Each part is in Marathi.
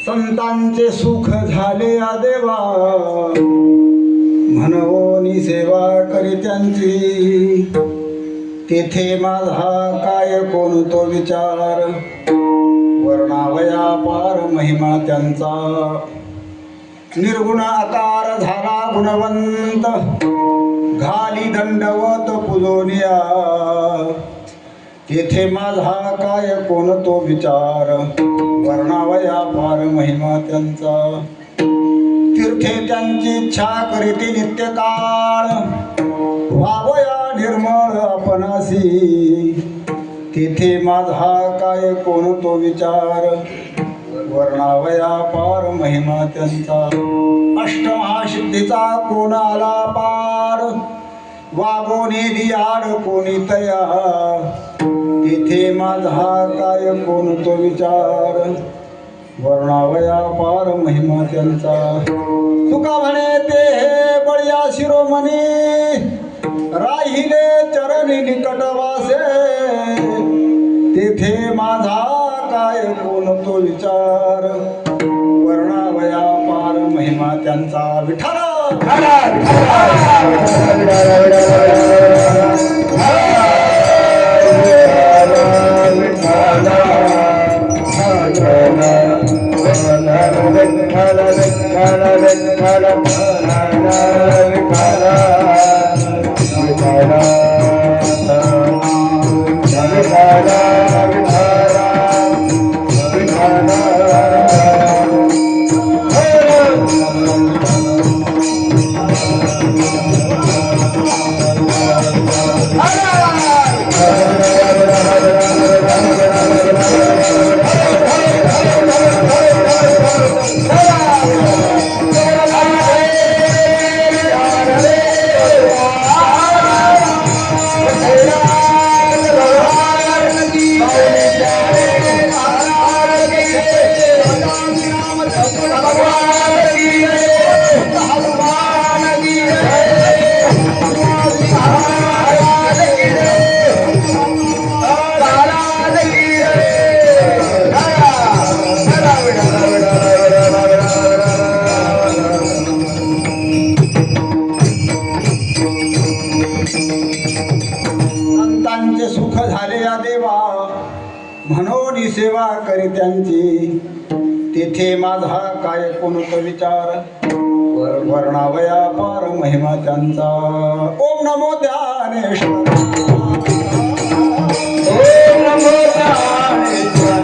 संतांचे सुख झाले आदेवा म्हणून सेवा करी त्यांची तेथे माझा काय कोणतो विचार वर्णावया पार महिमा त्यांचा निर्गुण आकार झाला गुणवंत घाली दंडवत पुजोनिया तेथे माझा काय कोणतो विचार वर्णावया पार महिमा त्यांचा तीर्थे त्यांची इच्छा करीते नित्य काळ व्हावया निर्मळ आपणासी तेथे माझा काय कोणतो विचार वर्णावया पार महिमा त्यांचा अष्टमहासिद्धीचा कोण आला पार वागोने दियाड कोणी तया तेथे माझा काय कोणतो विचार वर्णावया पार महिमा त्यांचा तुका म्हणे ते हे बळ्या शिरोमणी राहिले चरणी निकटवासे तेथे माझा काय कोणतो विचार वर्णावया पार महिमा त्यांचा विठ्ठल सुख झाले या देवा म्हणून सेवा करी त्यांची तेथे माझा काय कोणतो विचार वर्णावया पार महिमा त्यांचा ओम नमो ज्ञानेश्वर ओम नमो ज्ञानेश्वर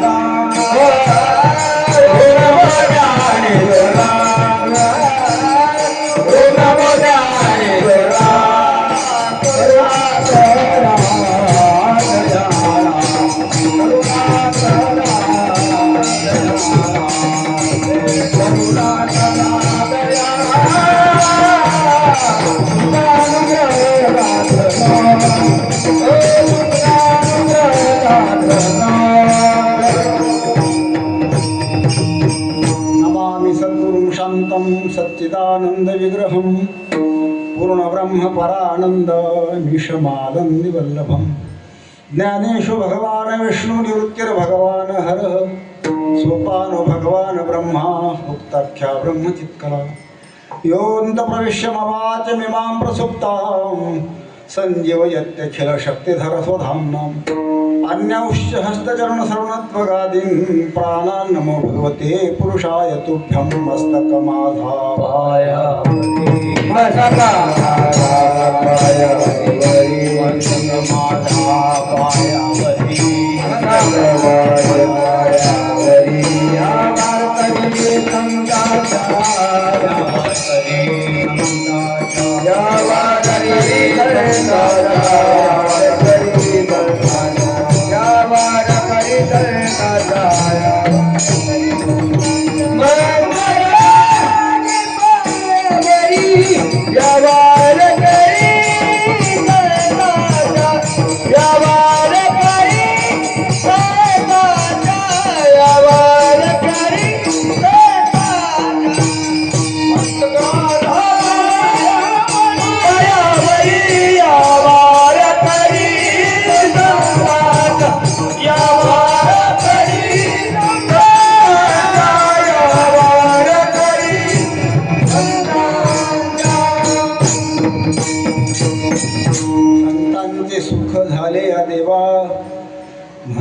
सच्चिदानंद विग्रहं पूर्ण ब्रह्म परानंद विषमानंदी वल्लभम ज्ञानेशु भगवान विष्णु निवृत्तिर भगवान हर सोपानो भगवान ब्रह्मा मुक्ताख्या ब्रह्मचित्कला योऽन्त प्रविश्य मवाच मिमां प्रसुप्तां संजीवयत्यखिल शक्तिधर स्वधाम्नाम् अन्यौश्च हस्तचरण श्रवणत्वगादीन् प्राणान् नमो भगवते पुरुषाय तुभ्यं मस्तकमाधावाय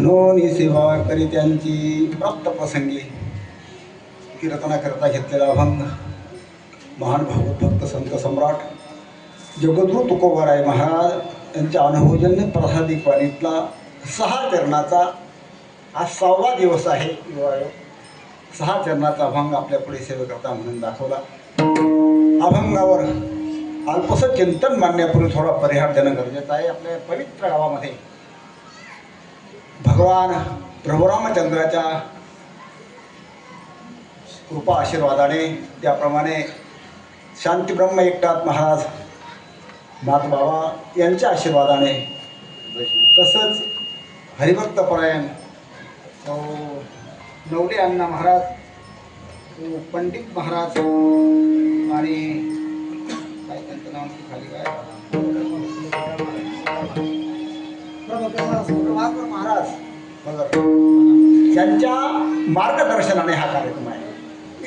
म्हणून सेवा करी त्यांची. प्राप्त प्रसंगी कीर्तना करता घेतलेला अभंग महान भागवत भक्त संत सम्राट जगद्गुरु तुकोबाराय महाराज यांच्या अनुभवजन्य प्रसादिक वाणीतला 6 चरणाचा आज 6वा दिवस आहे. 6 चरणाचा अभंग आपल्या पुढे सेवेकरता म्हणून दाखवला. अभंगावर अल्पसं चिंतन मांडण्यापूर्वी थोडा परिहार देणं गरजेचं आहे. आपल्या पवित्र गावामध्ये भगवान प्रभू रामचंद्राच्या कृपा आशीर्वादाने, त्याप्रमाणे शांतीब्रह्म एकनाथ महाराज नाथबाबा यांच्या आशीर्वादाने, तसंच हरिभक्तपरायण नवले अण्णा महाराज, पंडित महाराज आणि काय त्यांचं नाव खाली काय महाराज यांच्या मार्गदर्शनाने हा कार्यक्रम आहे.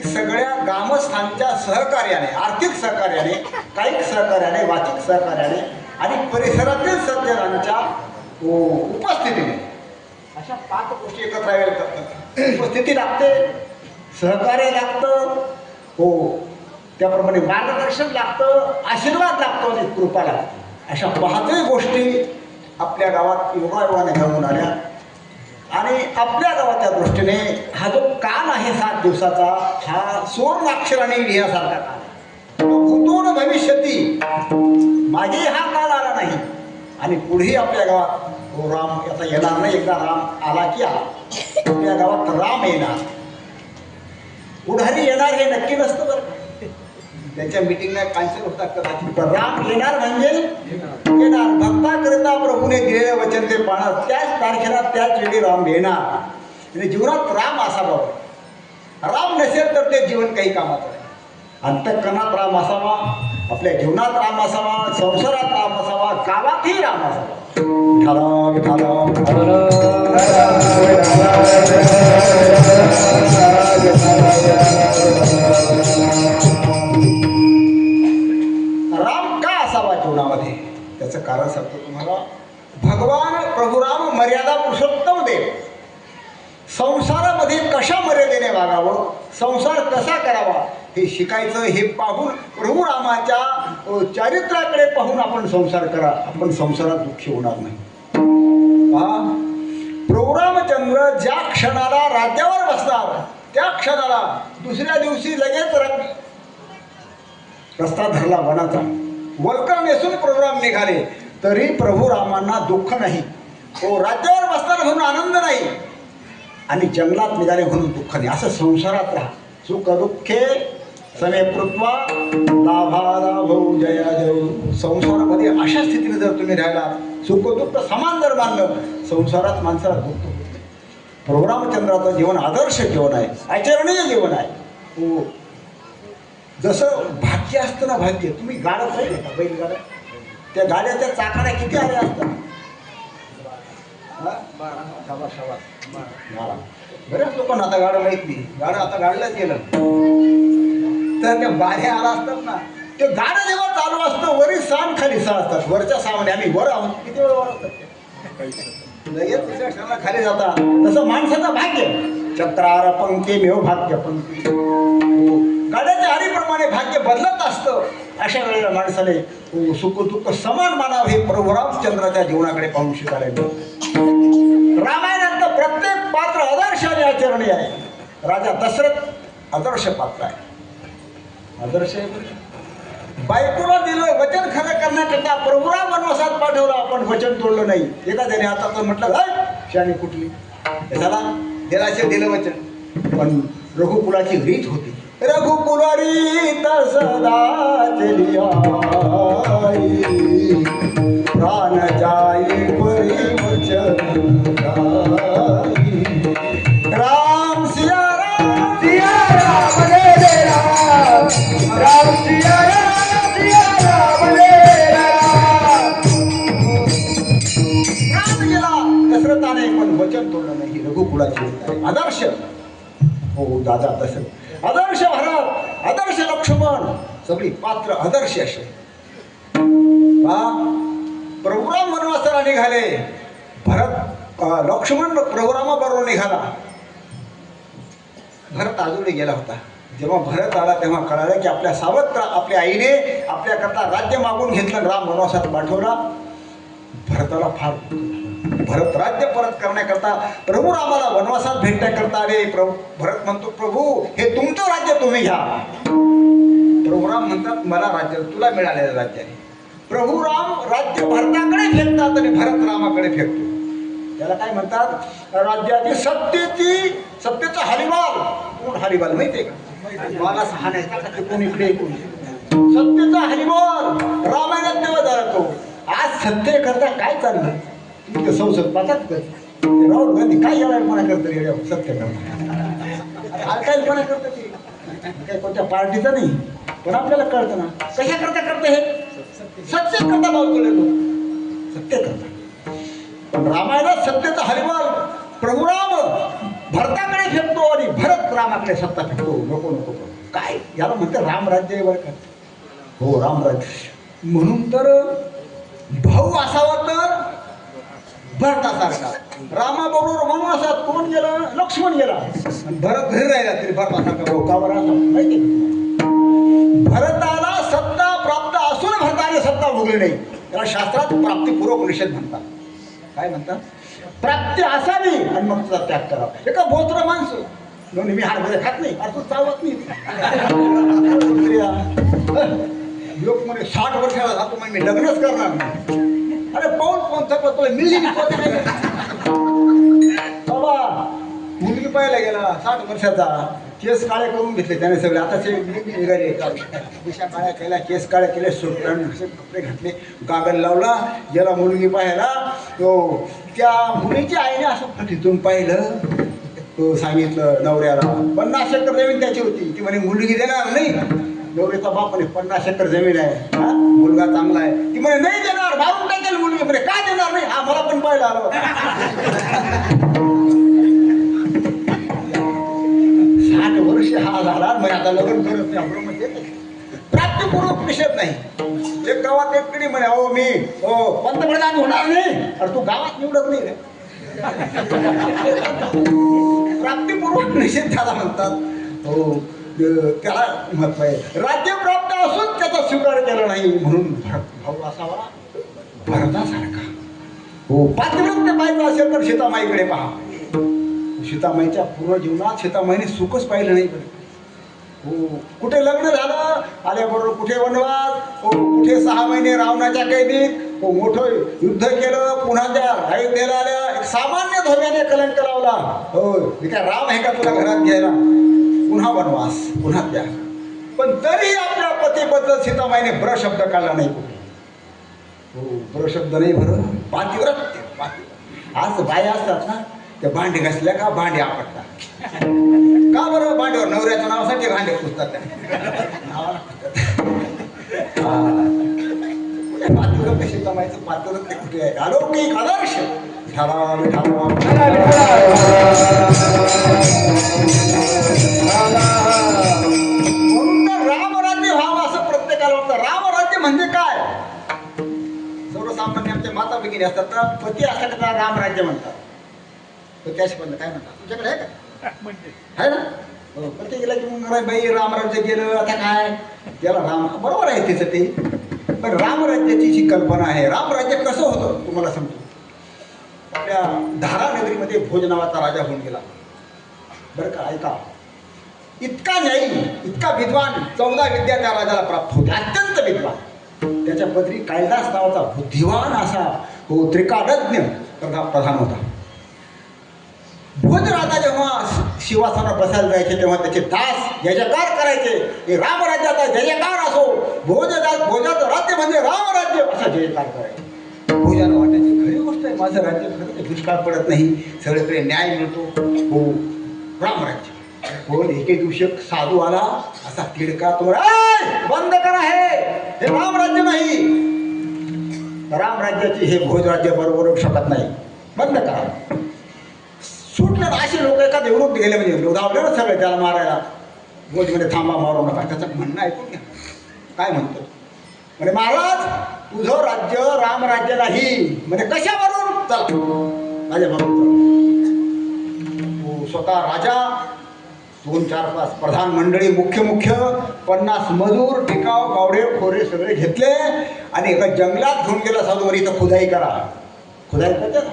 सगळ्या ग्रामस्थांच्या सहकार्याने, आर्थिक सहकार्याने, कायिक सहकार्याने, वाचिक सहकार्याने आणि परिसरातील सज्जनांच्या उपस्थितीने अशा 5 गोष्टी एकत्र करतात. उपस्थिती लागते, सहकार्य लागतं, हो त्याप्रमाणे मार्गदर्शन लागतं, आशीर्वाद लागतो आणि कृपा लागते. अशा 5 गोष्टी आपल्या गावात योगायोगाने घडून आल्या आणि आपल्या गावाच्या दृष्टीने हा जो काल आहे 7 दिवसाचा, हा सुवर्णाक्षराने लिहिण्यासारखा काल आहे. भूतोन भविष्यती, मागे हा काल आला नाही आणि पुढेही आपल्या गावात हो राम आता येणार नाही. एकदा राम आला की आला. आपल्या गावात राम येणार, पुढारी येणार हे नक्की नसतं बरं. त्याच्या मिटिंगला कॅन्सल होतात कदाचित. राम येणार म्हणजे येणार. भक्ताकरिता प्रभूने दिलेले वचन ते पाळणार. त्याच तारखेला त्याच वेळी राम येणार. आणि जीवनात राम असावा. राम नसेल तर ते जीवन काही कामाचं नाही. अंतःकरणात राम असावा, आपल्या जीवनात राम असावा, संसारात राम असावा, गावातही राम असावा. राम का असावा जीवनामध्ये, त्याचं कारण सांगतो तुम्हाला. भगवान प्रभुराम मर्यादा पुरुषोत्तम देव संसारामध्ये कशा मर्यादेने वागावं, संसार कसा करावा हे शिकायचं. हे पाहून प्रभू रामाच्या चारित्र्याकडे पाहून आपण संसार करा. आपण संसारात दुःखी होणार नाही. प्रभू रामचंद्र ज्या क्षणाला राज्यावर बसणार त्या क्षणाला दुसऱ्या दिवशी लगेच रस्ता धरला वनाचा. वल्कर नेसून प्रभू राम निघाले तरी प्रभू रामांना दुःख नाही. हो राज्यावर बसणार म्हणून आनंद नाही आणि जंगलात निघाले म्हणून दुःख नाही. असं संसारात राहा. सुख दुःखे समे कृत्वा लाभालाभौ जया जय. संसारामध्ये अशा स्थितीने जर तुम्ही राहिला, सुख दुःख समान जर मानलं, संसारात माणसाला दुःख होते. प्रभू रामचंद्राचं जीवन आदर्श जीवन आहे, आचरणीय जीवन आहे. हो जसं भाग्य असतं ना, भाग्य. तुम्ही गाडं पाहिजे का बैलगाड्या? त्या गाड्याच्या चाकाने किती आले असतात? बऱ्याच लोकांना आता गाडं माहीत नाही. गाडं आता गाडल्याच गेलं तर त्या बाऱ्या आला असतात ना, ते गाडं जेव्हा चालू असतं वरी सान खाली सा असतात. वरच्या सामने आम्ही वर आहोत, किती वेळ वर असतात लगेच दुसऱ्या क्षणाला खाली जातात. तसं माणसाचं भाग्य. चक्रार पंक्ती मेव भाग्य पंक्ती. गाड्याच्या हरीप्रमाणे भाग्य बदलत असतं. अशा वेळेला माणसाने सुख दुःख समान मानावं हे प्रभू रामचंद्राच्या जीवनाकडे पाहून शिकायला. रामायणातलं प्रत्येक पात्र आदर्श आणि आचरणीय आहे. राजा दशरथ आदर्श पात्र आहे. आदर्श बायकोला दिलं वचन खरं करण्याकरता प्रभुराम वनवासात पाठवलं. आपण वचन तोडलं नाही. एखाद्याने आता तर म्हटलं शाणी कुठली झाला देवाचे दिलं वचन. पण रघुकुलाची रीत होती. रघुकुला रीत सदा चलिया प्राण जाई परी वचन राम सिया राम सिया राम रे राम राम सिया राम सिया राम रे राम गेला दशरथाने पण वचन तोडलं नाही. रघुकुलाची आदर्श. हो दादा दशरथ आदर्श भरत, आदर्श लक्ष्मण, सगळी पात्र आदर्श असे. प्रभुराम वनवासाला निघाले. भरत लक्ष्मण प्रभुरामाबरोबर निघाला. भरत अजूनही गेला होता. जेव्हा भरत आला तेव्हा कळालं की आपल्या सावत्र आपल्या आईने आपल्याकरता राज्य मागून घेतलं, राम वनवासात पाठवला. भरताला फार भरत राज्य परत करण्याकरता प्रभू रामाला वनवासात भेटण्याकरता आले. भरत म्हणतो, प्रभू हे तुमचं राज्य तुम्ही घ्या. प्रभू राम म्हणतात, मला राज्य तुला मिळालेलं राज्य आहे. प्रभू राम राज्य भरताकडे फेकतात आणि भरत रामाकडे फेकतो. त्याला काय म्हणतात, राज्याची सत्तेचा हरिवाल. कोण हरिवाल माहितीये का? मला सहाण्याचा कोण इकडे कोण सत्तेचा हरिवाल रामायणात तेव्हा जातो. आज सत्तेकरता काय चाललं तुम्ही ते संसद पाहतात का? राहुल गांधी काय यायपणा करतं सत्य काय पणा करतं ते काय कोणत्या पार्टीचं नाही, पण आपल्याला कळतं ना कशा करता करतं हे सत्य करता भावतोय तो सत्य करता. पण रामायणात सत्तेचा हरिवाल प्रभू राम भरताकडे फेकतो आणि भरत रामाकडे सत्ता फेकतो. नको नको काय याला म्हणते रामराज्य आहे बरं का. हो रामराज्य. म्हणून तर भाऊ असावा तर भरतासारखा. रामाबरोबर वनवासात कोण गेलं? लक्ष्मण गेला. भरत घरी राहिला तरी भरतासारखा भाऊ का बरं असा माहिती. भरताला सत्ता प्राप्त असून भरताने सत्ता भोगली नाही. त्याला शास्त्रात प्राप्तिपूर्वक निषेध म्हणतात. काय म्हणतात? प्राप्ती असावी आणि मग तुझा त्याग करावा. एका भोसर माणसं म्हणून मी हरभरे खात नाही अरे तू चावत नाही. लोक म्हणे 60 वर्षाला जातो म्हणजे मी लग्नच करणार नाही. अरे पाऊल कोणता मिळली बाबा. मुलगी पाहायला गेला 60 वर्षाचा, केस काळे करून घेतले त्याने सगळे. आता ते निघाले दिशा काळ्या केल्या, केस काळे केले, कपडे घातले, कागद लावला, गेला मुलगी पाहायला. तो त्या मुलीच्या आईने असं तिथून पाहिलं. तो सांगितलं नवऱ्याला 50 एकर जमीन त्याची होती. ती म्हणे मुलगी देणार नाही. नवऱ्याचा बाप म्हणे 50 एकर जमीन आहे, हा मुलगा चांगला आहे. ती म्हणे नाही देणार, मारून टाकेल मुलगी. म्हणे काय देणार नाही? हा मला पण पाहिलं आलं. 60 वर्ष हा झाला मग आता लग्न करत नाही. आपण म्हणजे प्राप्तिपूर्वक निषेध नाही. एक गावात एकटी म्हणे हो मी पंतप्रधान होणार नाही. अरे तू गावात निवडत नाही रे. प्राप्तिपूर्वक निषेध त्याला म्हणतात. हो त्याला महत्व आहे. राज्य प्राप्त असून त्याचा स्वीकार केला नाही म्हणून भाऊ असावा भरतासारखा. हो पातिव्रत्य पाहिजे असेल तर सीतामाईकडे पहा. सीतामाईच्या पूर्ण जीवनात सीतामाईने सुखच पाहिलं नाही. हो कुठे लग्न झालं आल्याबरोबर कुठे वनवास. हो कुठे 6 महिने रावणाच्या कैदीत. हो मोठं युद्ध केलं. पुन्हा त्या अयोध्येला आल्या. एक सामान्य धोक्याने कलंक लावला. हो काय राम आहे का तुला घरात घ्यायला? पुन्हा वनवास, पुन्हा त्या. पण तरी आपल्या पतीबद्दल सीतामाईने ब्र शब्द काढला नाही. हो ब्र शब्द नाही बरं. पातिव्रत्य. आज बाया असतात ना त्या भांडे घासल्या का भांडे आपटतात. का बरं? भांड्यावर नवऱ्याच्या नावासाठी भांडे पुसतात. नावाला पातिव्रत्य सीतामाईचं पातिव्रत्य कुठे आहे? अलौकिक आदर्श म्हणून तर रामराज्य व्हावं असं प्रत्येकाला वाटतं. रामराज्य म्हणजे काय? सर्वसामान्य आमच्या माता भगिनी असतात तर पती असतात त्याला रामराज्य म्हणतात. पती पण काय म्हणतात तुमच्याकडे आहे का? आहे ना. पती गेला की मग बाई रामराज्य गेलं आता काय त्याला राम बरोबर आहे तिचं ते. पण रामराज्याची जी कल्पना आहे रामराज्य कसं होतं तुम्हाला सांगतो. आपल्या धारा नगरीमध्ये भोज नावाचा राजा होऊन गेला बरं का. ऐका इतका न्यायी इतका विद्वान 14 विद्या त्या राजाला प्राप्त होत्या. अत्यंत विद्वान. त्याच्या पदरी कैलास नावाचा बुद्धिवान असा हो त्रिकालज्ञ प्रधान होता. भोज राजा जेव्हा शिवासनावर बसायला जायचे तेव्हा त्याचे दास जयजयकार करायचे. हे रामराज्याचा जयजयकार असो. भोजाचं राज्य म्हणजे रामराज्य असा जयजयकार करायचे. भोजाला वाटायची खरी गोष्ट आहे माझं राज्य खरं ते दुष्काळ पडत नाही सगळीकडे न्याय मिळतो. हो रामराज्य. हो एके दिवशी एक साधू आला असा तिडका तुम्हाला बंद करा हे रामराज्य नाही. रामराज्याची हे भोजराज्य बरोबर शकत नाही बंद करा. सुटले असे लोक एका देवरूप गेले म्हणजे धावले ना सगळे त्याला मारायला. भोजमध्ये थांबा मारू नका. त्याचं म्हणणं ऐकून घ्या काय म्हणतो. म्हणजे महाराज तुझं राज्य रामराज्य नाही. म्हणजे कशावरून चला माझ्या भाऊ स्वतः राजा, 2, 4, 5 प्रधान मंडळी, मुख्य 50 मजूर, टिकाव, कावडे, खोरे सगळे घेतले आणि एका जंगलात घेऊन गेला साधू, इथं खुदाई करा. खुदाई करते ना,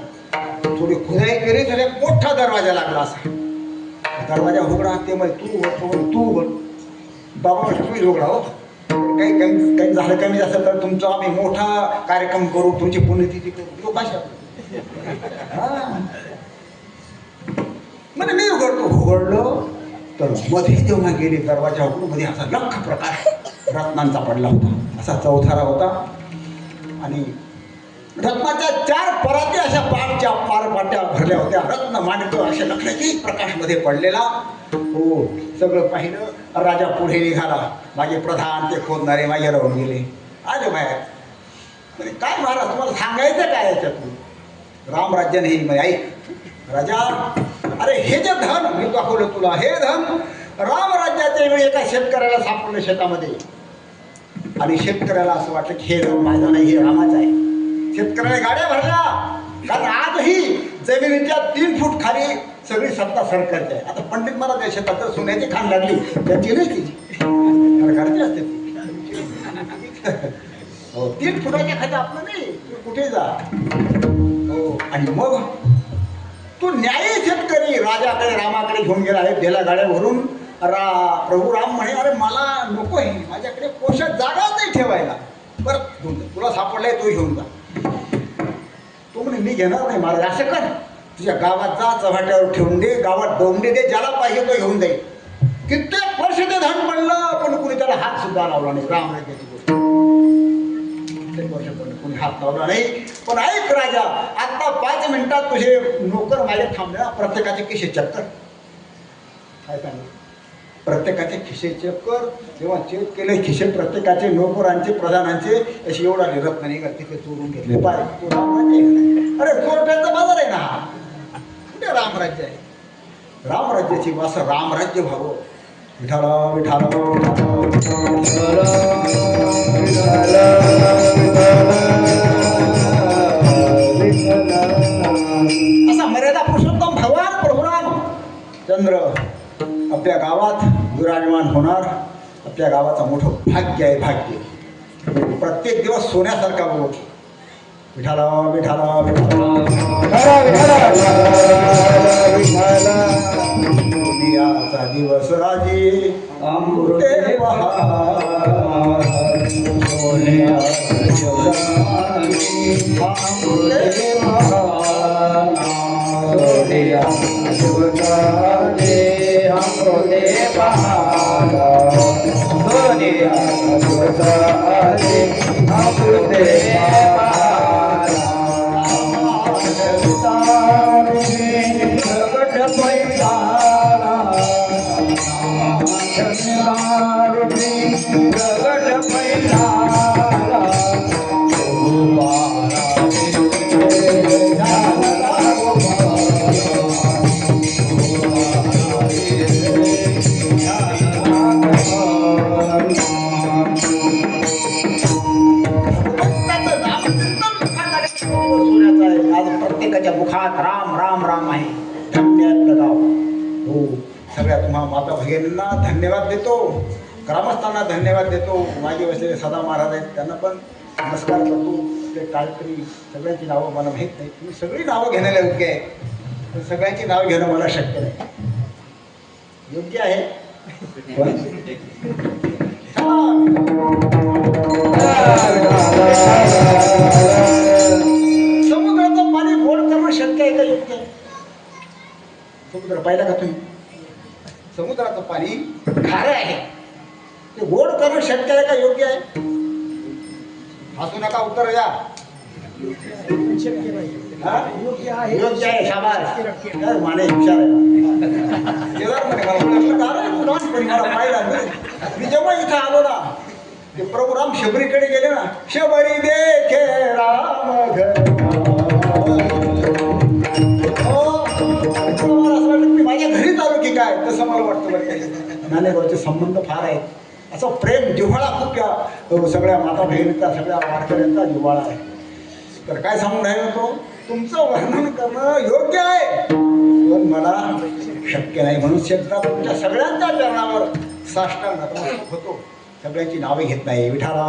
थोडी खुदाई केली तर एक मोठा दरवाजा लागला. असा दरवाजा उघडा. ते मग तू उघड बाबा, तुम्ही उघडा. हो काही झालं कमी जास्त तर तुमचा आम्ही मोठा कार्यक्रम करू, तुमची पुण्यतिथी करू. कशा म्हणजे मी उघडलो तर मध्ये जेव्हा गेली दरवाजा उघडून मध्ये असा लख प्रकाश रत्नांचा पडला होता. असा चौथारा होता आणि रत्नाच्या 4 पराती अशा पाटच्या पारपाट्या भरल्या होत्या. रत्न माणिक अशा लखलखीत प्रकाशमध्ये पडलेला. हो सगळं पाहिलं. राजा पुढे निघाला. माझे प्रधान ते खोदणारे माझे राहून गेले. आले बाहेर. म्हणजे काय महाराज तुम्हाला सांगायचं काय याच्यातून? रामराज्य नाही. म्हणजे ऐक राजा, अरे हे जे धन मी दाखवलं तुला, हे धन रामराज्याच्या वेळी एका शेतकऱ्याला सापडलं शेतामध्ये. आणि शेतकऱ्याला असं वाटलं की हे धन माझं नाही, हे रामाचं आहे. शेतकऱ्याने गाड्या भरल्या. कारण आजही जमिनीच्या 3 फूट खाली सगळी सत्ता सरकारची आहे. आता पंडित महाराज शेतात तर सोन्याची खाण लागली, त्याची नाही तिची सरकारची असते ती. हो 3 फुटाच्या खाली आपलं नाही, तू कुठे जा. हो आणि मग तू न्यायी शेतकरी राजाकडे रामाकडे घेऊन गेला आहे गेल्या गाड्यावरून. प्रभू राम म्हणे, अरे मला नको आहे, माझ्याकडे पोषक जागाच नाही ठेवायला. बरं घेऊन जा, तुला सापडलाय तो घेऊन जा. तो म्हणे मी घेणार नाही महाराज. असं कर, तुझ्या गावात जा, चव्हाट्यावर ठेवून दे, गावात डोंबडे दे, ज्याला पाहिजे तो घेऊन जाईल. कित्येक वर्ष ते धन पडलं पण कुणी त्याला हात सुद्धा लावला नाही. रामराज्याची गोष्ट कित्येक वर्ष पण कुणी हात लावला नाही. पण ऐक राजा, आता 5 मिनिटात तुझे नोकर माझ्या थांबल्या. प्रत्येकाचे खिशे चेक कर. काय सांगितलं? प्रत्येकाचे खिशे चेक कर. जेव्हा चेक केले खिशे प्रत्येकाचे, नोकरांचे, प्रधानांचे, अशी एवढा रत्न निघाल तिथे चोरून घेतले. पाय तो रामराज्य आहे. अरे चोरट्यांचा बाजार आहे ना हा. कुठे रामराज्य आहे? रामराज्याची वास रामराज्य व्हावं. विठाला विठाला असा मर्यादा पुरुषोत्तम भगवान प्रभू रामचंद्र आपल्या गावात विराजमान होणार. आपल्या गावाचं मोठं भाग्य आहे. भाग्य प्रत्येक दिवस सोन्यासारखा बोल. विठाला विठाला दुनियाचा दिवस राजे अमृते बहार. प्रत्येकाच्या मुखात राम राम राम आहे. धन्य गाव. हो सगळ्या तुम्हा माता भगिनींना धन्यवाद देतो. ग्रामस्थांना धन्यवाद देतो. मागे बसलेले सदा महाराज आहेत त्यांना पण नमस्कार करतो. ते टाळकरी सगळ्यांची नावं मला माहीत नाही. तुम्ही सगळी नावं घेण्याला योग्य आहे, पण सगळ्यांची नावं घेणं मला शक्य नाही. योग्य आहे. समुद्राचं पाणी गोड करणं शक्य आहे का योग्य आहे? समुद्र पाहिला का तुम्ही? समुद्राचं पाणी खारं आहे, ते गोड करणं शक्य आहे का योग्य आहे? हसू नका, उत्तर द्या. योग्य आहे. शाबास. माने हुशार आहे. मला पाहिला मी जेव्हा इथं आलो ना, ते प्रभू राम शबरीकडे गेले ना, शबरी देखे राम असं वाटलं मी माझ्या घरीच आलो की काय, तसं मला वाटतं. बरं नाणेगावचे संबंध फार आहेत. असं प्रेम जिव्हाळा खूप या सगळ्या माता बहिणीचा, सगळ्या वारकऱ्यांचा जिव्हाळा आहे. तर काय सांगून राहिलो तो, तुमचं वर्णन करणं योग्य आहे, पण मला शक्य नाही. म्हणून शेतला तुमच्या सगळ्यांच्या चरणावर साष्टांग नतमस्तक होतो. सगळ्यांची नावे घेत नाही. विठाला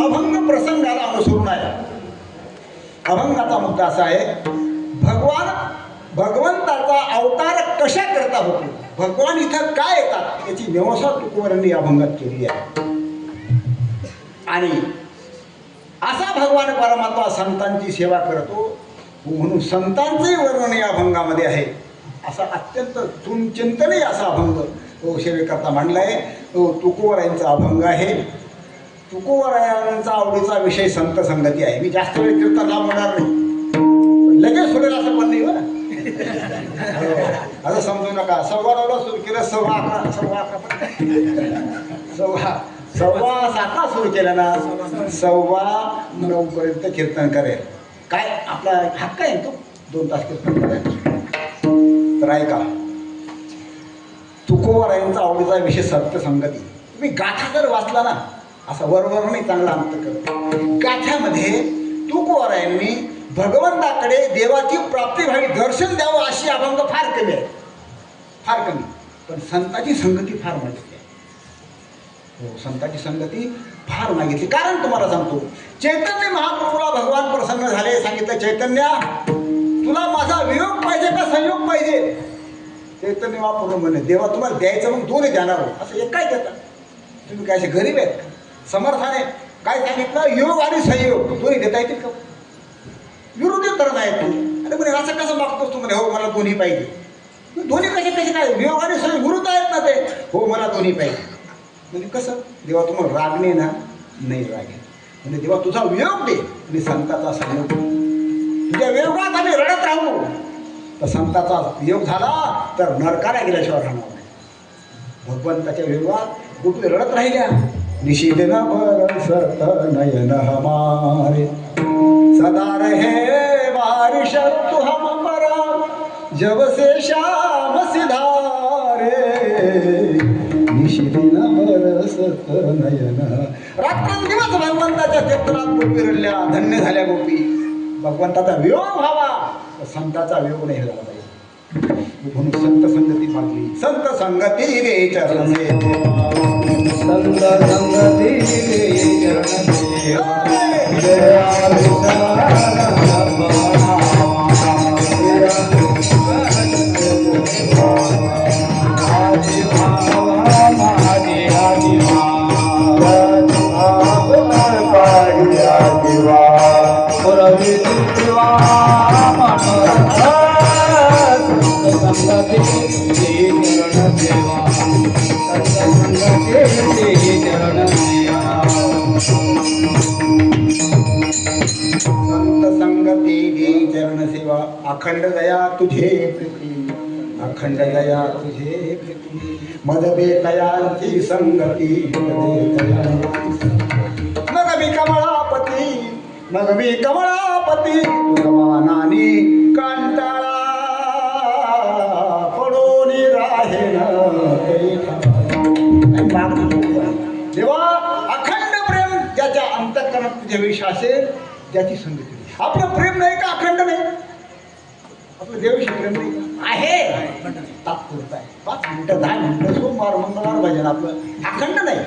अभंग प्रसंगाला अनुसरून आहे. अभंगाचा मुद्दा असा आहे, भगवंताचा अवतार कशा करता होतो, भगवान इथं काय येतात याची व्यवस्था तुकोबरांनी अभंगात केली आहे. आणि असा भगवान परमात्मा संतांची सेवा करतो म्हणून संतांचंही वर्णन या अभंगामध्ये आहे. असा अत्यंत चिंतनीय असा अभंग तो सेवेकरता मांडला आहे. तो तुकोबरायांचा अभंग आहे. तुकोबरायांचा आवडीचा विषय संत संगती आहे. मी जास्त वेळ कीर्तन लांब होणार नाही, लगेच सोडेल असं पण नाही हो ना. असं समजू नका. 11:15 सुरू केलं, 7:15 सुरू केलं ना, 9:15 पर्यंत कीर्तन करेल. काय आपला हक्क आहे तो 2 तास कीर्तन करायचं. तर ऐका, तुकोबरायांचा आवडीचा विषय सत्य संगती. तुम्ही गाथा जर वाचला ना, असा वरवरणी चांगला अंत करतो. गाथ्यामध्ये तुकोबरायांनी भगवंताकडे देवाची प्राप्ती व्हावी, दर्शन द्यावं अशी अभंग फार कमी आहे, फार कमी. पण संताची संगती फार मागितली आहे. हो, संताची संगती फार मागितली. कारण तुम्हाला सांगतो, चैतन्य महाप्रभूला भगवान प्रसन्न झाले. सांगितलं, चैतन्या तुला माझा वियोग पाहिजे का संयोग पाहिजे? चैतन्य महाप्रभू म्हणे, देवा तुम्हाला द्यायचं मग दोन्ही देणार हो. असं एक काय देता तुम्ही? काय असे गरीब आहेत का? समर्थाने काय सांगितलं, योग आणि संयोग दोन्ही देता येतील का? विरोधी तर नाही तुम्ही. अरे म्हणे असं कसं मागतोस तू? म्हणे हो मला दोन्ही पाहिजे. दोन्ही कसे काय? वियोग आणि संयोग विरुद्ध आहेत ना ते. हो मला दोन्ही पाहिजे. म्हणजे कसं? देवा तुम्हाला रागणे ना? नाही रागे. म्हणजे देवा तुझा वियोग दे आणि संताचा संयोग. तुझ्या वियोगात आम्ही रडत राहू, तर संताचा वियोग झाला तर नरकाला गेल्याशिवाय राहणार नाही. भगवंताच्या वियोगात कुठे रडत राहिल्या, निशीदिन बरसत नयन हमारे, सदा रहे बारिश तू हम पर, जब से शाम सिधारे, निशीदिन बरसत नयन. रात्रंदिवस भगवंताच्या कीर्तनात गोपी रडल्या, धन्य झाल्या गोपी. भगवंताचा वियोग व्हावा, तर संताचा वियोग नाही झाला पाहिजे. म्हणून संत संगती मागली. संत संगती रे चरण सेवा, संत संगती रे चरण सेवा, अखंड दया तुझे प्रीती, अखंड दया तुझे प्रीती, मद बेतयांची संगती, मग मी कमळापती, मग मी कमळापती, तुझमानानी कंटाळा पडून राहीन. देवा अखंड प्रेम ज्याच्या अंतःकरणात तुझ्या विषय असेल, ज्याची संगती. आपलं प्रेम नाही का अखंड नाही? आपलं देवाशी प्रेम नाही आहे, तात्पुरता आहे. 5 मिनिटं 10 मिनिटं सोमवार मंगळवार भजन आपलं अखंड नाही.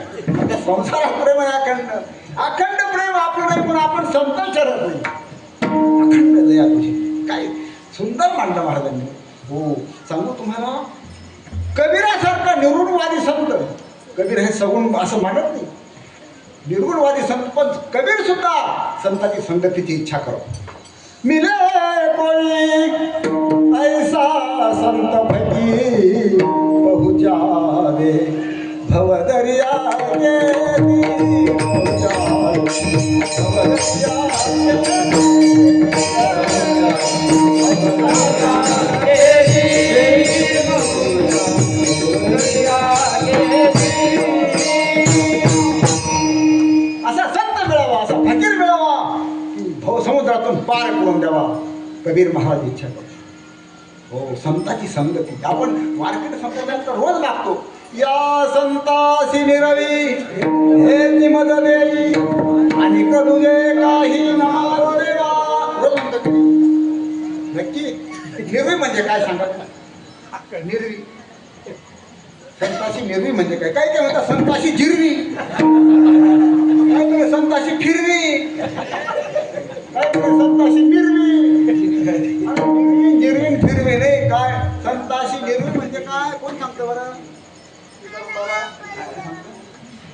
त्या संसारात प्रेम आहे अखंड. अखंड प्रेम आपलं नाही, पण आपण संत शरत नाही. अखंड दया तुझी. काय सुंदर मांडलं महाराजांनी. हो, सांगू तुम्हाला, कबीरासारखा निर्गुणवादी संत, कबीर हे सगुण असं मानत नाही, निर्गुणवादी संत, पण कबीर सुद्धा संताची संगतीची इच्छा करो. मिले कोई ऐसा संत भगी, पहुँचावे भव दरिया के दी, भव दरिया असा संत मिळावा, असा फकीर मिळावा की भवसमुद्रातून पार करून द्यावा. कबीर महाराज इच्छा करतो. हो, संताची संगती. आपण मार्केट संप्रदायात तर रोज लागतो, या संतासी निरवी हे मद देई आणि तुझे काही नाव देवा. बरोबर म्हणतो की नाही? नक्की निर्वी म्हणजे काय सांगा? निर्वी संताशी निर्वी म्हणजे काय? काय काय म्हणतात संताशी जिरवी, काय काय संताशी फिरवी, काय काय संताशी निर्वी. जिरवी फिरवी नाही काय? संताशी निर्वी म्हणजे काय? कोण सांगतं बरं?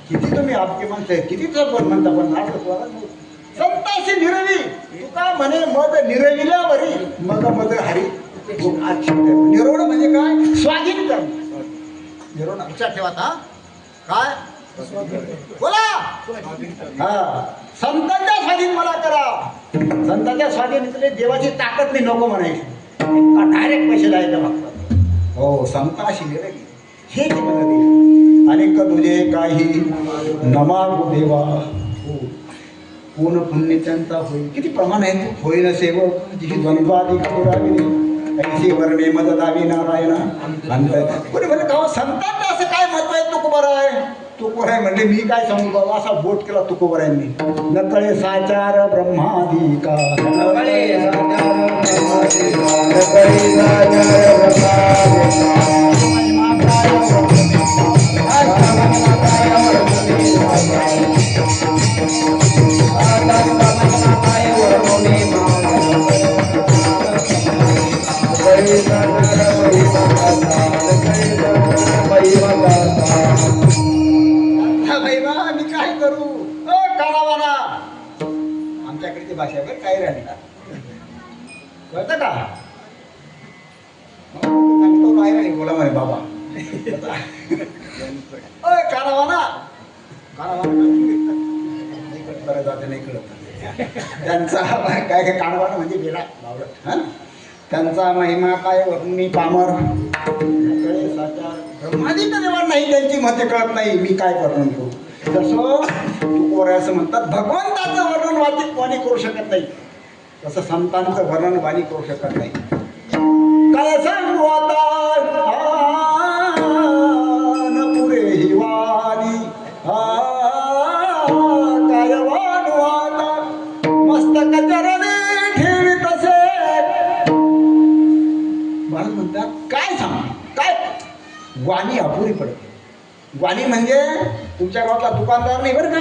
किती तुम्ही आपली माणसं आहे, किती पण म्हणता पण असं संताशी निरवी. तुका म्हणे मद निरविल्या बरी मग मद हरी. निरोड म्हणजे काय? स्वाधीन कर. निरोड विचार ठेवा आता काय बोला. हा संतांच्या स्वाधीन मला करा. संतांच्या स्वाधीन देवाची ताकद नाही नको म्हणायची. डायरेक्ट पैसे द्यायच्या मागतात. हो संताशी निरवी हेच मला दे अनेक तुझे काही नमागु देवा. हो पूर्ण पुण्य त्यांचा होईल. किती प्रमाण आहे तू होईल सेवक जी द्वंद्वादी पुराविने ऐशी वर्णे मद दावी नारायणा अंत. कोणी म्हणलं का संतांचं असं काय महत्व आहे? तुकोबर आहे तुकोबर आहे म्हणले मी काय सांगू बाबा. असा बोट केला तुकोबरायांनी. नकळे साचार ब्रह्मादिका नकळे साचार ब्रह्मादिका नकळे साचार ब्रह्मादिका मी काय करू कानावाना. आमच्याकडे ती भाषा आहे काय राहिली कळतं का? सांगतो काय राहिली बोला म्हणे बाबा. कानावाना कानावाना बरं जाते नाही कळत त्यांचा काय काय कानावाना म्हणजे गेला बावडत. हा त्यांचा महिमा काय मी पामर ब्रह्मादिक देवाण नाही. त्यांची मते कळत नाही. मी काय वर्णन करू? जसं तुकोबर असं म्हणतात भगवंताचं वर्णन वाणी करू शकत नाही तसं संतांचं वर्णन वाणी करू शकत नाही. काय सांगू आता न पुरे ही वाणी काय वाणू आता मस्तक चरणी ठेवी तसे. महाराज म्हणतात काय सांग काय वाणी अपुरी पडते. वाणी म्हणजे तुमच्या गावातला दुकानदार नाही बरं का?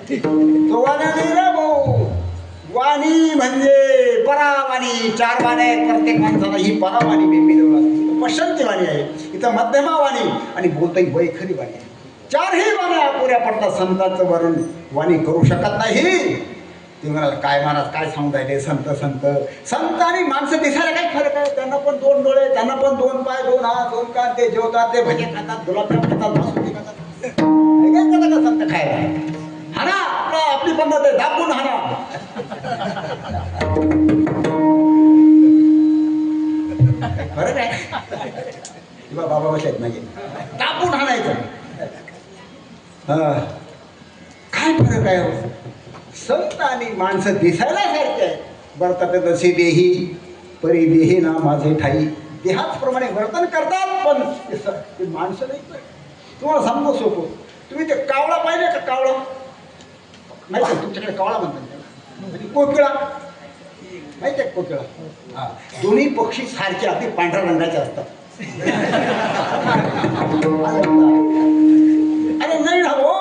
तो वाणी नाही रे भाऊ. वाणी म्हणजे परावाणी. 4 वाणी आहेत प्रत्येक माणसाला. ही परावाणी बेंबी पशंती वाणी आहे. इथं मध्यमा वाणी आणि बोलताही वैखरी वाणी आहे. 4ही वाण्या अपुऱ्या पडतात. संतांचं वर्णन वाणी करू शकत नाही. ते म्हणाला काय महाराज काय सांगू राहिले संत संत संत आणि माणसं दिसायला काय फरक आहे? त्यांना पण 2 डोळे, त्यांना पण 2 पाय, 2 हात, 2 कान. ते जेवतात, ते भजे खातात, गुलाबजाम खातात, बासुंदी खातात. काय का संत खायला? हाना आपली पद्धत आहे दाबून हाना. फरक आहे किंवा बाबा बसत नाही दाबून हाणायचं. काय फरक आहे? संत आणि माणसं दिसायला सारखे आहेत. वर्तते तसे देही परी देही ना माझे ठाई. देहाचप्रमाणे वर्तन करतात पण ते माणसं नाही. तुम्हाला सांगतो सोपं. तुम्ही ते कावळा पाहिले का? कावळा माहिती आहे तुमच्याकडे कावळा म्हणतात आणि कोकिळा माहिती आहे कोकिळा. हा दोन्ही पक्षी सारखे अगदी पांढऱ्या रंगाचे असतात. अरे नाही ना हो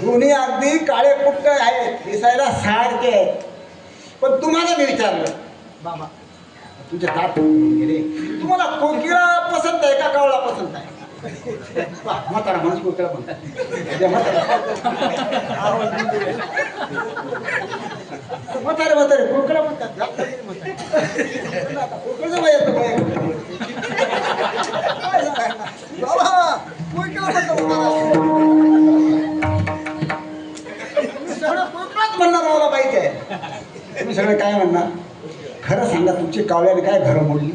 दोन्ही अगदी काळे कुट्ट आहेत दिसायला सारखे आहेत. पण तुम्हाला मी विचारलं बाबा तुझे दात गेले तुम्हाला कोकिळा पसंत आहे का कावळा पसंत आहे? म्हातारा माणूस कोकिळा म्हणतात. म्हातारे म्हातारे कोकिळा म्हणतात. कोकिळचं वय येतं बाबा कोकिळा म्हणतात. सगळं कोकणात म्हणणार मला माहिती आहे. तुम्ही सगळे काय म्हणणार? खरं सांगा तुमची कावळ्याने काय घरं मोडली?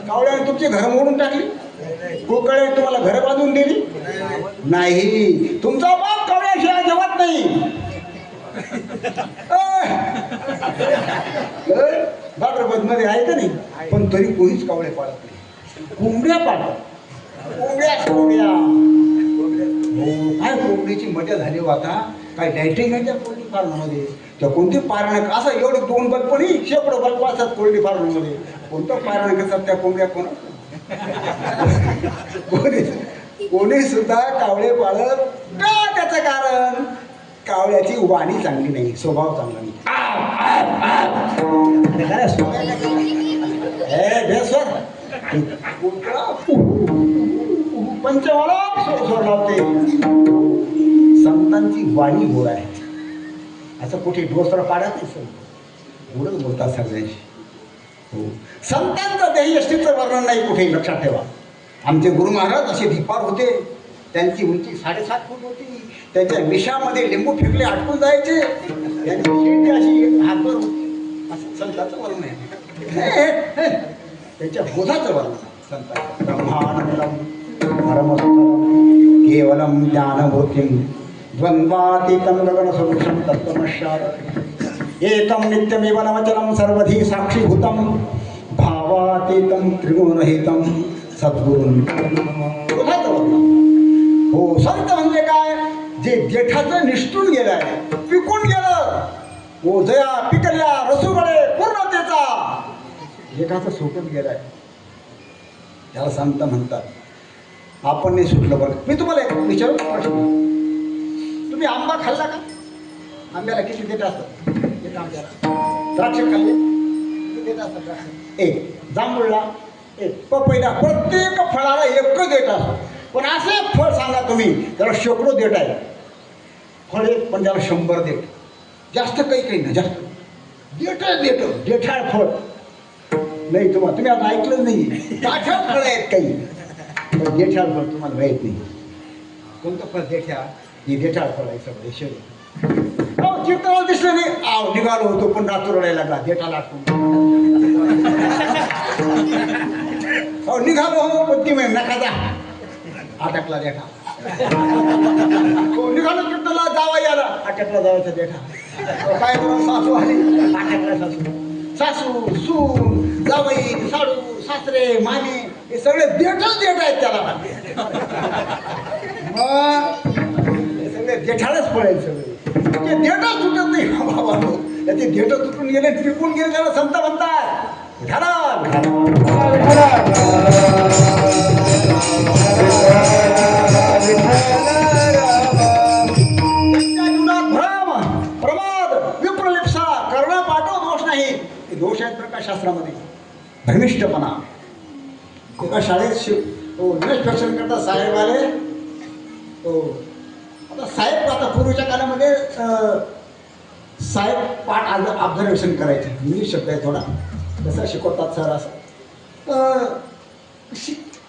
कावळ्याने तुमची घरं मोडून टाकली? कोकळ्याने तुम्हाला घरं बांधून दिली? नाही. तुमचा बाप कावळ्याशिवाय जेवत नाही. भाद्रपद मध्ये आहे का नाही? पण तरी कोणीच कावळे पाळत नाही. कोंबड्या पाळतात. कोंबड्या हो, काय कोंबडीची मजा झाली हो आता. काय लाईटिंग आहे त्या कोंबडी फार्ममध्ये. त्या कोणती पारण असं एवढं 2 बल्बनी शेकडो बल्ब असतात कोंबडी फार्ममध्ये. कोणतं पारण करतात त्या कोंबड्या कोण कोणी सुद्धा कावळे पाळत का? त्याचं कारण कावळ्याची वाणी चांगली नाही, स्वभाव चांगला नाही. पंचवाला सोड लावते. संतांची वाणी गोड आहे. असं कुठे डोसरा पाडत नाही सर, गोडच बोलतात सगळ्यांशी. हो, संतांचं देहयष्टीचं वर्णन नाही कुठे, लक्षात ठेवा. आमचे गुरु महाराज असे धिपार होते. त्यांची उंची 7.5 फूट होती. त्यांच्या मिशामध्ये लिंबू फेकले अटकून जायचे. त्यांची शेंडी अशी हातभर होती. असं संतांचं वर्णन आहे. त्यांच्या बोधाचं वर्णन संतांचं. ब्रह्मानंदम परमसुखम केवलम ज्ञानभूतिम द्वंद्वातीतं गगनसदृशं तत्त्वमस्यात् एकं नित्यमेव नवचलं सर्वधी साक्षीभूतं भावातीतं त्रिगुणरहितं सद्गुरुं. हो, संत म्हणजे काय? जे जेठाचं निष्ठून गेलंय, पिकून गेलं. हो, जया पिकल्या रसूकडे पूर्णतेचा जेठाचं सुटून गेलाय, त्याला संत म्हणतात. आपण नाही सुटलं बरं. मी तुम्हाला एक विचारू प्रश्न. तुम्ही आंबा खाल्ला का? आंब्याला किती देठ असतात? एक आंब्याला. द्राक्ष खाल्ले किती देठ असतात? द्राक्ष एक. जांभूळला एक. पपईला. प्रत्येक फळाला एकच देठ असतो. पण असे फळ सांगा तुम्ही, त्याला शेकडो देठ आहे. फळ एक पण त्याला 100 देठ. जास्त काही ना, जास्त देठाळ फळ नाही. तुम्ही आता ऐकलं नाही. काठ्या फळ आहेत काही, देठाळ फळ तुम्हाला माहीत नाही. कोणतं फळ? देठ्या. ही देठाळ फळ आहे सगळं शरीर. चित्राला दिसलं नाही. निघालो होतो पण रात्र रडायला लागला. देठाला आठवून निघालो हो पण ती महिना नका जा. अटकला देठा. निघालो चित्राला जावा याला. अटकला जावायचा देठा. काय करून सासू आली. अटकला सासू, सून, जावई, साडू, सासरे, माने हे सगळे देठच देठ आहेत त्याला. मग सगळे देठाळच पडेल. सगळे ते देठच तुटत नाही बाबा. त्याचे देठ तुटून गेले, पिकून गेले, त्याला संत म्हणतात. दोष आहेत प्रकाशशास्त्रामध्ये. धर्मिष्ठपणा. एका शाळेत इन्स्पेक्शन करता साहेब आले. आता साहेब आता पूर्वीच्या काळामध्ये साहेब पाठ ऑब्झर्वेशन करायचे. इंग्लिश शब्द आहे थोडा, तसा शिकवतात सर. असं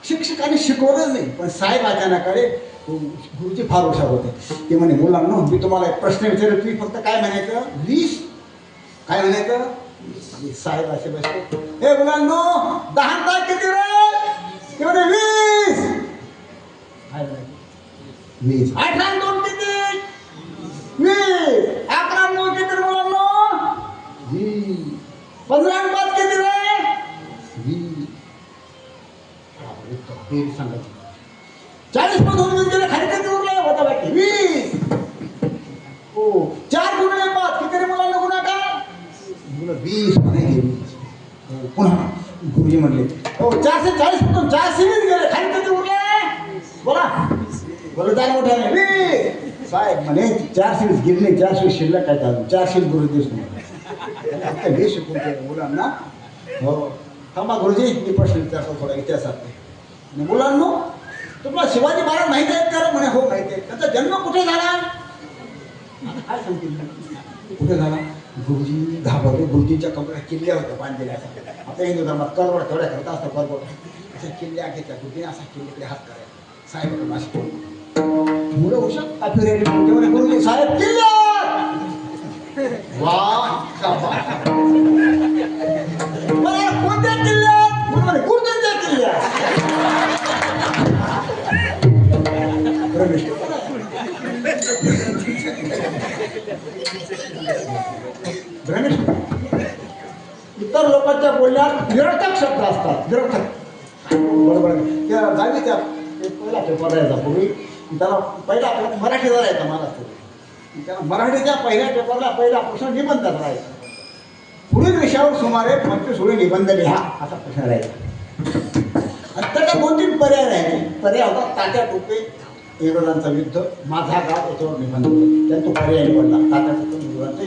शिक्षकाने शिकवलं नाही, पण साहेब अचानक आले. गुरुजी फार हुशार होते. ते म्हणे, मुलांनो मी तुम्हाला एक प्रश्न विचारला, तुम्ही फक्त काय म्हणायचं? 20. काय म्हणायचं? साहेब असे बसतो. हे मुलांनो 10 किती रे? ते म्हणे 20. 20. 8 2 किती? 20. 11 9 किती मुलांनो? 20. 15 5 किती रे? 20. सांगायचं. 40 मधून 20 गेले, खाली किती उरले? होता बाकी 20. हो. 4 गुणिले 5 किती रे मुलांना? गुणाकार 20 म्हणायचे. पुन्हा गुरुजी म्हणले, हो 440 मधून 420 गेले, खाली किती उरले? बोला बोला जाय मोठ्याने. 20. साहेब म्हणे 420 गेले, 420 शिल्लक काय चालू? 420 गुरुजी आता 20 शिकून मुलांना. हो थांबा गुरुजी, मी प्रश्न विचारतो थोडा इतिहासात. मुलांनो तुम्हाला शिवाजी महाराज माहिती आहेत का? म्हणे हो माहिती आहे. त्याचा जन्म कुठे झाला? काय सांगतील? कुठे झाला? गुरुजी घाबरले. गुरुजीच्या कमरेत किल्ल्या होत्या बांधलेल्या. आता हिंदू धर्मात करवड तेवढ्या करता असतं. करवड अशा किल्ल्या घेतल्या. गुरुजीने असा किल्ल्याकडे हात करायचा. साहेब अशी मुलं हुशार काफी रेडी. गुरुजी साहेब किल्ल्या. वा कोणत्या किल्ल्यात? गुरुजींच्या किल्ल्यात. इतर लोकांच्या बोलण्यात निरर्थक शब्द असतात. निरर्थक बरोबर त्या दहावीच्या पहिला पेपर राहायचा पूर्वी त्याला पहिला मराठी राहायचा महाराष्ट्र त्याला मराठीच्या पहिल्या पेपरला पहिला प्रश्न निबंध राहायचा पुढील विषयावर सुमारे 25 ओळी निबंध लिहा असा प्रश्न राहायचा आणि त्याच्या 2-3 पर्याय राहायचे पर्याय होता तात्या टोपे इंग्रजांचा युद्ध माझा गाव याच्यावर निबंध होता त्यात तो पर्याय निवडला तात्या टोपे इंग्रजांचं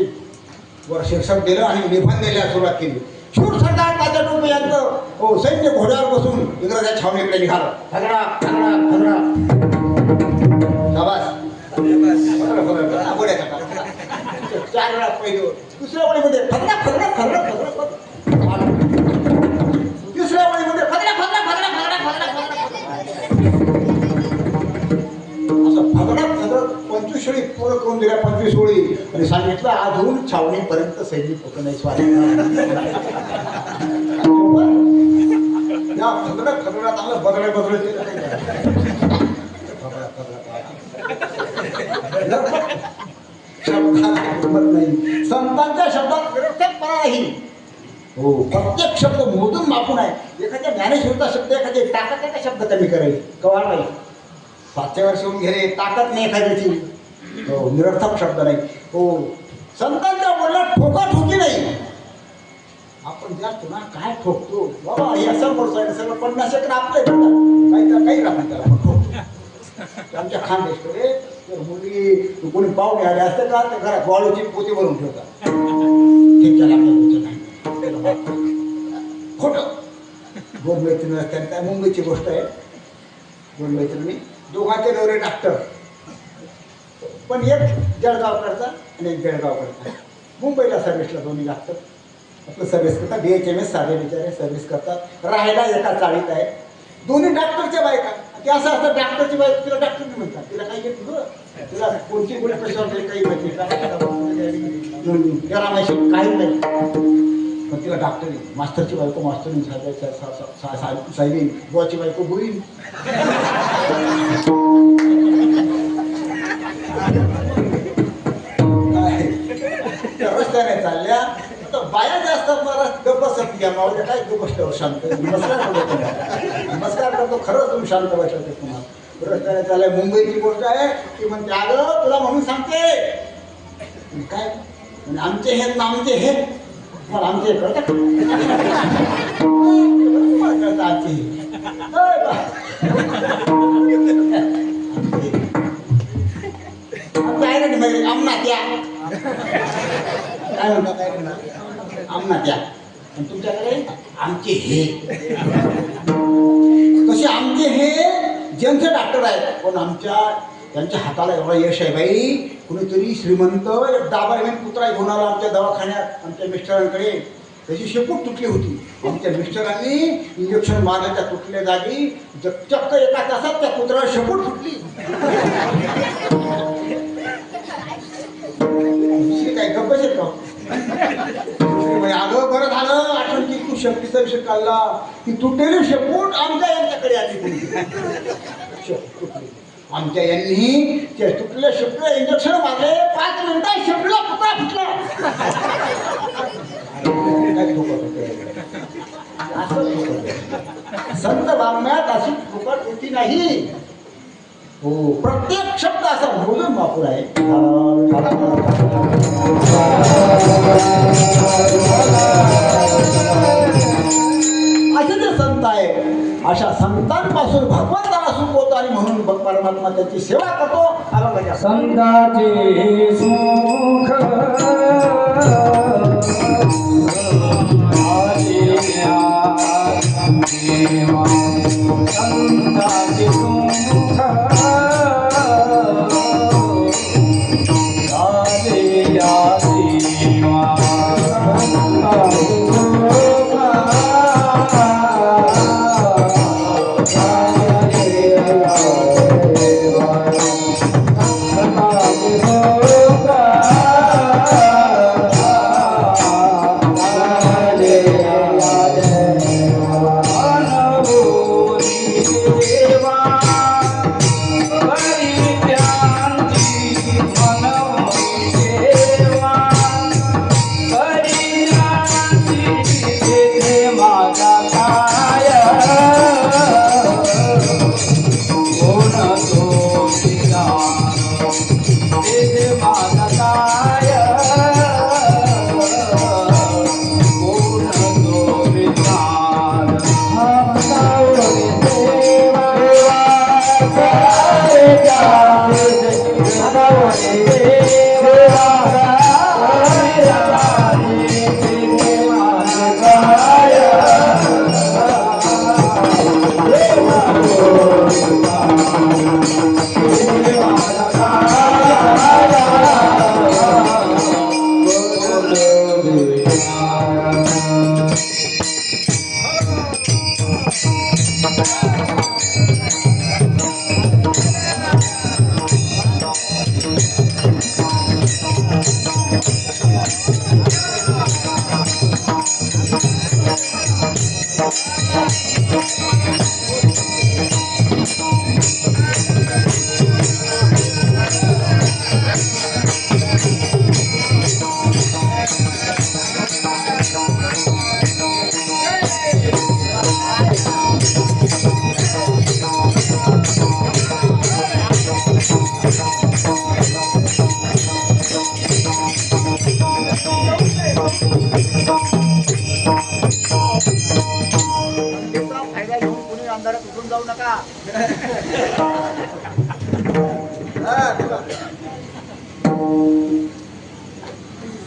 वर शीर्षक दिलं आणि निबंध लिहायला सुरुवात केली शूर सरदार तात्या टोपे यांचं सैन्य घोड्यावर बसून इंग्रजाच्या छावणीकडे निघालं फगडा फगडा फगडा शाबास घोड्याचा 4 वेळा पहिलं दुसऱ्या ओळीमध्ये फगडा फगडा फगडा फगडा तिसऱ्या ओळीमध्ये फगडा फगडा फगडा फगडा फगडा असं फगडा फगड 25 ओळी पूर्ण करून दिल्या 25 ओळी आणि सांगितलं अजून छावणीपर्यंत सैनिक पोहोचत नाही स्वारी या फगडा फगडात आलं बदले बदले शब्दाची किंमत नाही संतांच्या शब्दात निरर्थकपणा नाही हो प्रत्येक शब्द मोजून मापून आहे एखाद्या ज्ञानेश्वरचा शब्द एखाद्या ताकद शब्द कमी करायचे कवा नाही 5च्या वर्ष होऊन गेले ताकद नाही एखाद्याची हो निरर्थक शब्द नाही हो संतांच्या बोलण्यात ठोका ठोकी नाही आपण जास्त ना काय ठोकतो बाबा हे असं बोलतो सगळं 50 एकर आपले काही राहत त्याला आपण ठोकतो आमच्या खानदेशकडे मुलगी कोणी पाहुणे आले असते का त्या घरात वाळूची पोती भरून ठेवतात खोटं दोन मैत्रिणी असतात त्या मुंबईची गोष्ट आहे दोन मैत्रिणी दोघांचे नवरे डॉक्टर पण एक जळगावकडचा आणि एक बेळगावकडचा मुंबईला सर्व्हिसला दोन्ही डॉक्टर आपलं सर्व्हिस करतात BHMS साधे बिचारे सर्व्हिस करतात राहायला एका चाळीत आहे दोन्ही डॉक्टरच्या बायका ते असं असतं डॉक्टरची बायको तिला डॉक्टर नाही म्हणतात तिला काही येत तुझं तिला कोणती गोळी कशावर काही माहिती त्याला माहिती काही नाही पण तिला डॉक्टर मास्तरची बायको मास्तरीन साहेबीन बुवाची बायको बुईन रस्त्याने चालल्या तर बाया जास्त मला गप्प घ्या मावल्या काय तू गोष्ट शांत नमस्कार करतो खरंच तुम्ही शांत बसला तुम्हाला रस्त्याने चालल्या मुंबईची गोष्ट आहे की म्हणते अगं तुला म्हणून सांगते काय म्हणजे आमचे हे आमचे हे मला आमचे कळतं कळतं आमचे काय नाही आमना त्या काय म्हणतात काय आमना त्या आणि तुमच्याकडे आमचे हे तसे आमचे हे ज्यांचे डॉक्टर आहेत पण त्यांच्या हाताला एवढा यश आहे बाई कुणीतरी श्रीमंत एक डाबारीमेन कुत्रा घेऊन आला आमच्या दवाखान्यात आमच्या मिस्टरांकडे त्याची शेपूट तुटली होती आमच्या मिस्टरांनी इंजेक्शन मारलं त्या तुटल्या जागी चक्क एका तासात त्या कुत्र्याला शेपूट फुटली दुसरी काय गप्प आहे का अगं बरं झालं आठवण की तू शक्तीचा विषय काढला की तुटलेली शेपूट आमच्या यांच्याकडे आली आमच्या यांनी त्या तुटल्या शेपूटला इंजेक्शन मारले 5 मिनिटात शेपूटला कुत्रा फुटला संत वाङ्मयात अशी फुकट होती नाही हो प्रत्येक शब्द असा बोलून वापर आहे असे जे संत आहे अशा संतांपासून भगवंताला सुख होतं आणि म्हणून परमात्मा त्याची सेवा करतो संताचे सुख संताचे सुख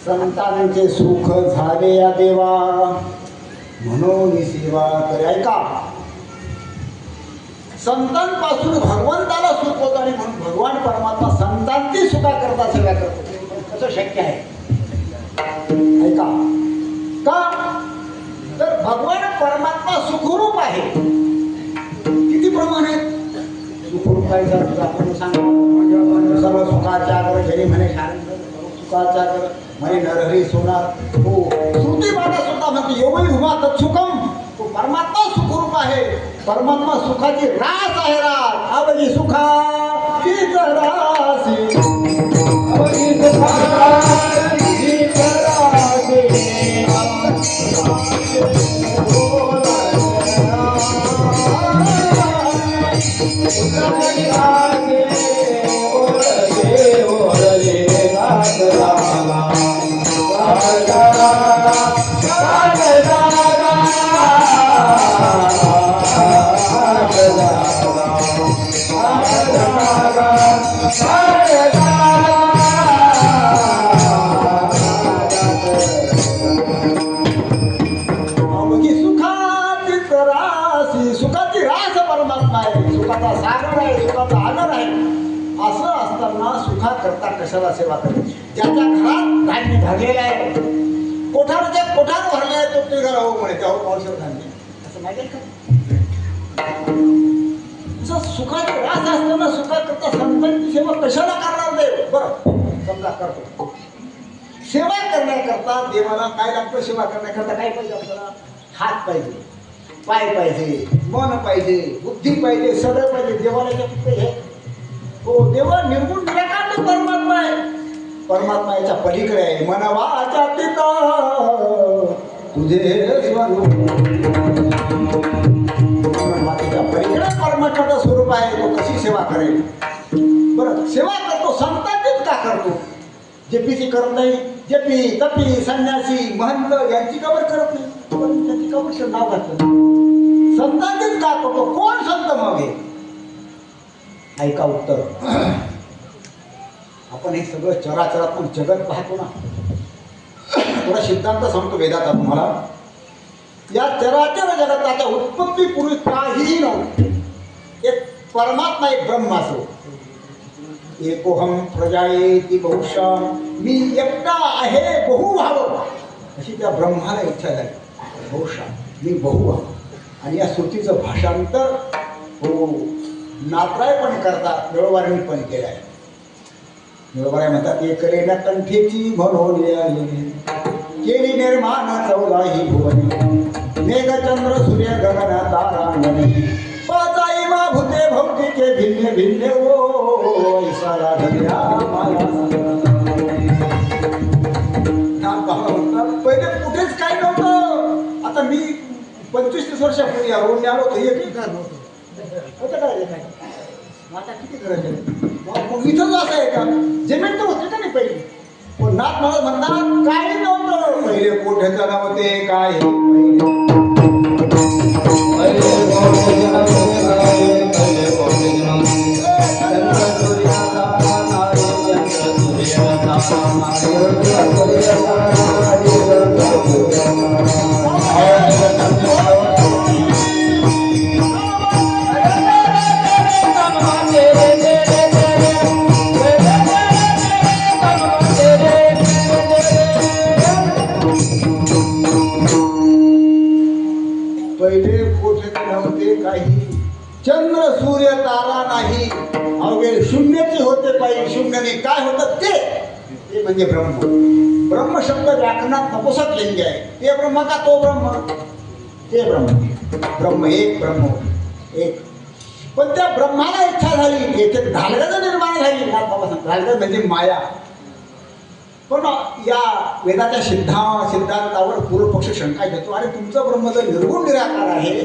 संतांचे सुख झाले या देवा म्हणून सेवा करे. ऐका, संतांपासून भगवंताला सुख होतं आणि म्हणून भगवान परमात्मा संतांची सुखा करता सेवा करतो. कसं शक्य आहे? ऐका, का तर भगवान परमात्मा सुखरूप आहे. किती प्रमाण आहेत सुखरूप आहे? जर आपण सांगतो म्हणजे सर्व सुखाच्या कर जरी म्हणे सुखाच्या कर म्हणे नरहरी सोनार. हो, श्रुती माता सुद्धा म्हणते एवढी उमा तत्सुखम. तो परमात्मा सुखरूप आहे. परमात्मा सुखाची रास आहे. रास आवडी सुखाची रासी आवडी सुखाची रासी सुखाची रास परमात्मा आहे. सुखाचा सागर आहे, सुखाचा आनंद आहे. असं असताना सुखा करता कशाला सेवा करायची? ज्याच्या घरात धान्य भरलेलं आहे, कोठारच्या कोठार भरले आहे, तो ते घर हो म्हणे त्यावर पावसावर धान्य असं माहिती का? जसं सुखाची रास असताना सुखा करता संतांची सेवा कशाला करणार देव? बरं समजा करतो. सेवा करण्याकरता देवाला काय लागतं? सेवा करण्याकरता काय पाहिजे आपल्याला? हात पाहिजे, पाय पाहिजे, मन पाहिजे, बुद्धी पाहिजे, सगळं पाहिजे. देवाला याच्या हे हो, देवा निर्गुण निराकार परमात्मा आहे. परमात्मा याच्या पलीकडे आहे. मनवाच्या पिता तुझे स्वरूप. मातेच्या पलीकडे परमात्म्याचं स्वरूप आहे. तो कशी सेवा करेल? बरं, सेवा करतो संतांचीच का करतो? जेपीची करत नाही. जेपी तपी संन्यासी महंत यांची कबर करत नाही. पण त्याची कबर नाव घातलं. संतांचीच का करतो? कोण संत मग हे? ऐका उत्तर. आपण हे सगळं चराचरात्मक जगत पाहतो ना. थोडा सिद्धांत सांगतो वेदाचा तुम्हाला. या चराचर जगताच्या उत्पत्तीपूर्वी काहीही नव्हतं. एक परमात्मा, एक ब्रह्म असो. एकोहम प्रजायेति बहुशा. मी एकटा आहे, बहु व्हावं अशी त्या ब्रह्माला इच्छा झाली. बहुशा मी बहु व्हावं. आणि या श्रुतीचं भाषांतर हो नात्राय पण करतात, निळोबारांनी पण केलं आहे. निळोबाराय म्हणतात एकले न कंठेची म्हणून केली निर्माण 14 भुवनी. मेघचंद्र सूर्य गगन तारांगणी. पाचाई मा भूते भौतिके भिन्ने भिन्ने ओ ईशाला धन्या माया. पहिले कुठेच काय नव्हतं. आता मी 25-30 वर्षापूर्वी या रोडने आलो होतो. एकही घर नव्हतं. होतं काय? आता किती गरज आहे? मग इथंच असं आहे का? जमीन तर होते का नाही पहिले? पण नाथ मला म्हणतात काही नव्हतं. पहिले कोठ्याचं नाव होते काय? पहिले कोठे नव्हते काही. चंद्र सूर्य तारा नाही. अवघे शून्याचे होते पाहिजे. शून्याने काय होतं ते म्हणजे ब्रह्म. ब्रह्म शब्द व्याकरणात नपुसक लिंग आहे. ते ब्रह्म का तो ब्रह्म? ते ब्रह्म. ब्रह्म एक, ब्रह्म एक. पण त्या ब्रह्माला इच्छा झाली. एक धालगज निर्माण झाली. धालगज म्हणजे माया. पण या वेदाच्या सिद्धांतावर पूर्वपक्ष शंका घेतो. आणि तुमचं ब्रह्म जर निर्गुण निराकार आहे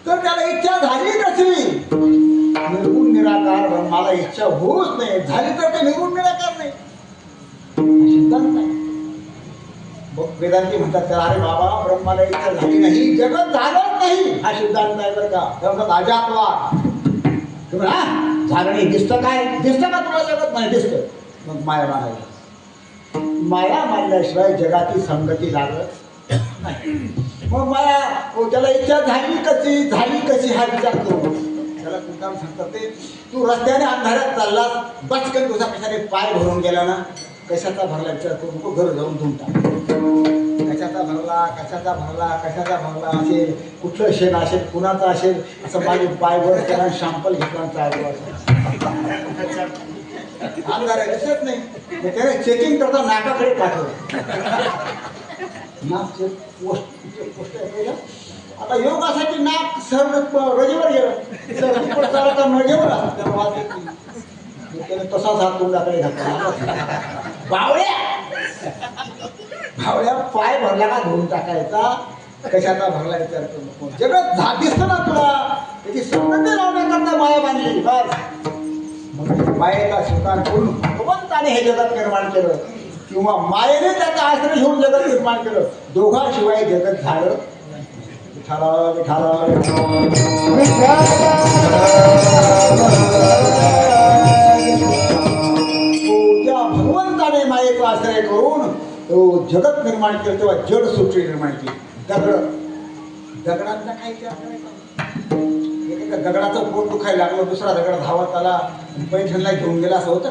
तर त्याला इच्छा झाली कशी? निर्गुण निराकार ब्रह्माला इच्छा होऊच नाही. झाली तर ते निर्गुण निराकार नाही. सिद्धांत नाही. वेदांती म्हणतात तर अरे बाबा ब्रह्माला इच्छा झाली नाही, जगत झालंच नाही हा सिद्धांत आहे बरं का. तेव्हा अजातवाद तुम्ही हा झालं नाही दिसतं काय दिसतं का तुला जगत नाही दिसतं मग माया मानायला माया मानल्याशिवाय जगाची संगती लागत नाही. मग माया त्याला इच्छा झाली कशी हा विचार करू. त्याला मुद्दाम सांगतात ते तू रस्त्याने अंधारात चाललास बचकन तुझा कशाने पाय भरून गेला ना कशाचा भरला विचार करू नको घर जाऊन धुवून टाक. कशाचा भरला असेल कुठलं शेण असेल कुणाचा असेल असं माझे पाय वर त्याला शॅम्पल घेतला चालू अंधार दिसत नाही मग त्याने चेकिंग करता नाकाकडे पाठवलं. नाक पोस्ट आता योगासाठी नाक सर रजेवर गेलं सर मजेवर त्याने तसाच हात तोंडाकडे घातला. भावड्या पाय भरला का धुवून टाकायचा कशाचा भरला विचार करू नको. जगत दिसतं ना तुला त्याची संगती लावण्याकरता माया बांधली बस. मग मायेचा स्वीकार करून भगवंताने हे जगत निर्माण केलं किंवा मायेने त्याचा आश्रय घेऊन जगत निर्माण केलं. दोघांशिवाय जगत झालं त्या भगवंताने मायेचा आश्रय करून तो जगत निर्माण केलं तेव्हा जड सृष्टी निर्माण केली. दगडांना काय एका दगडाचं पोट दुखायला लागलं दुसरा दगड धावत आला पैठणला घेऊन गेला असं होतं.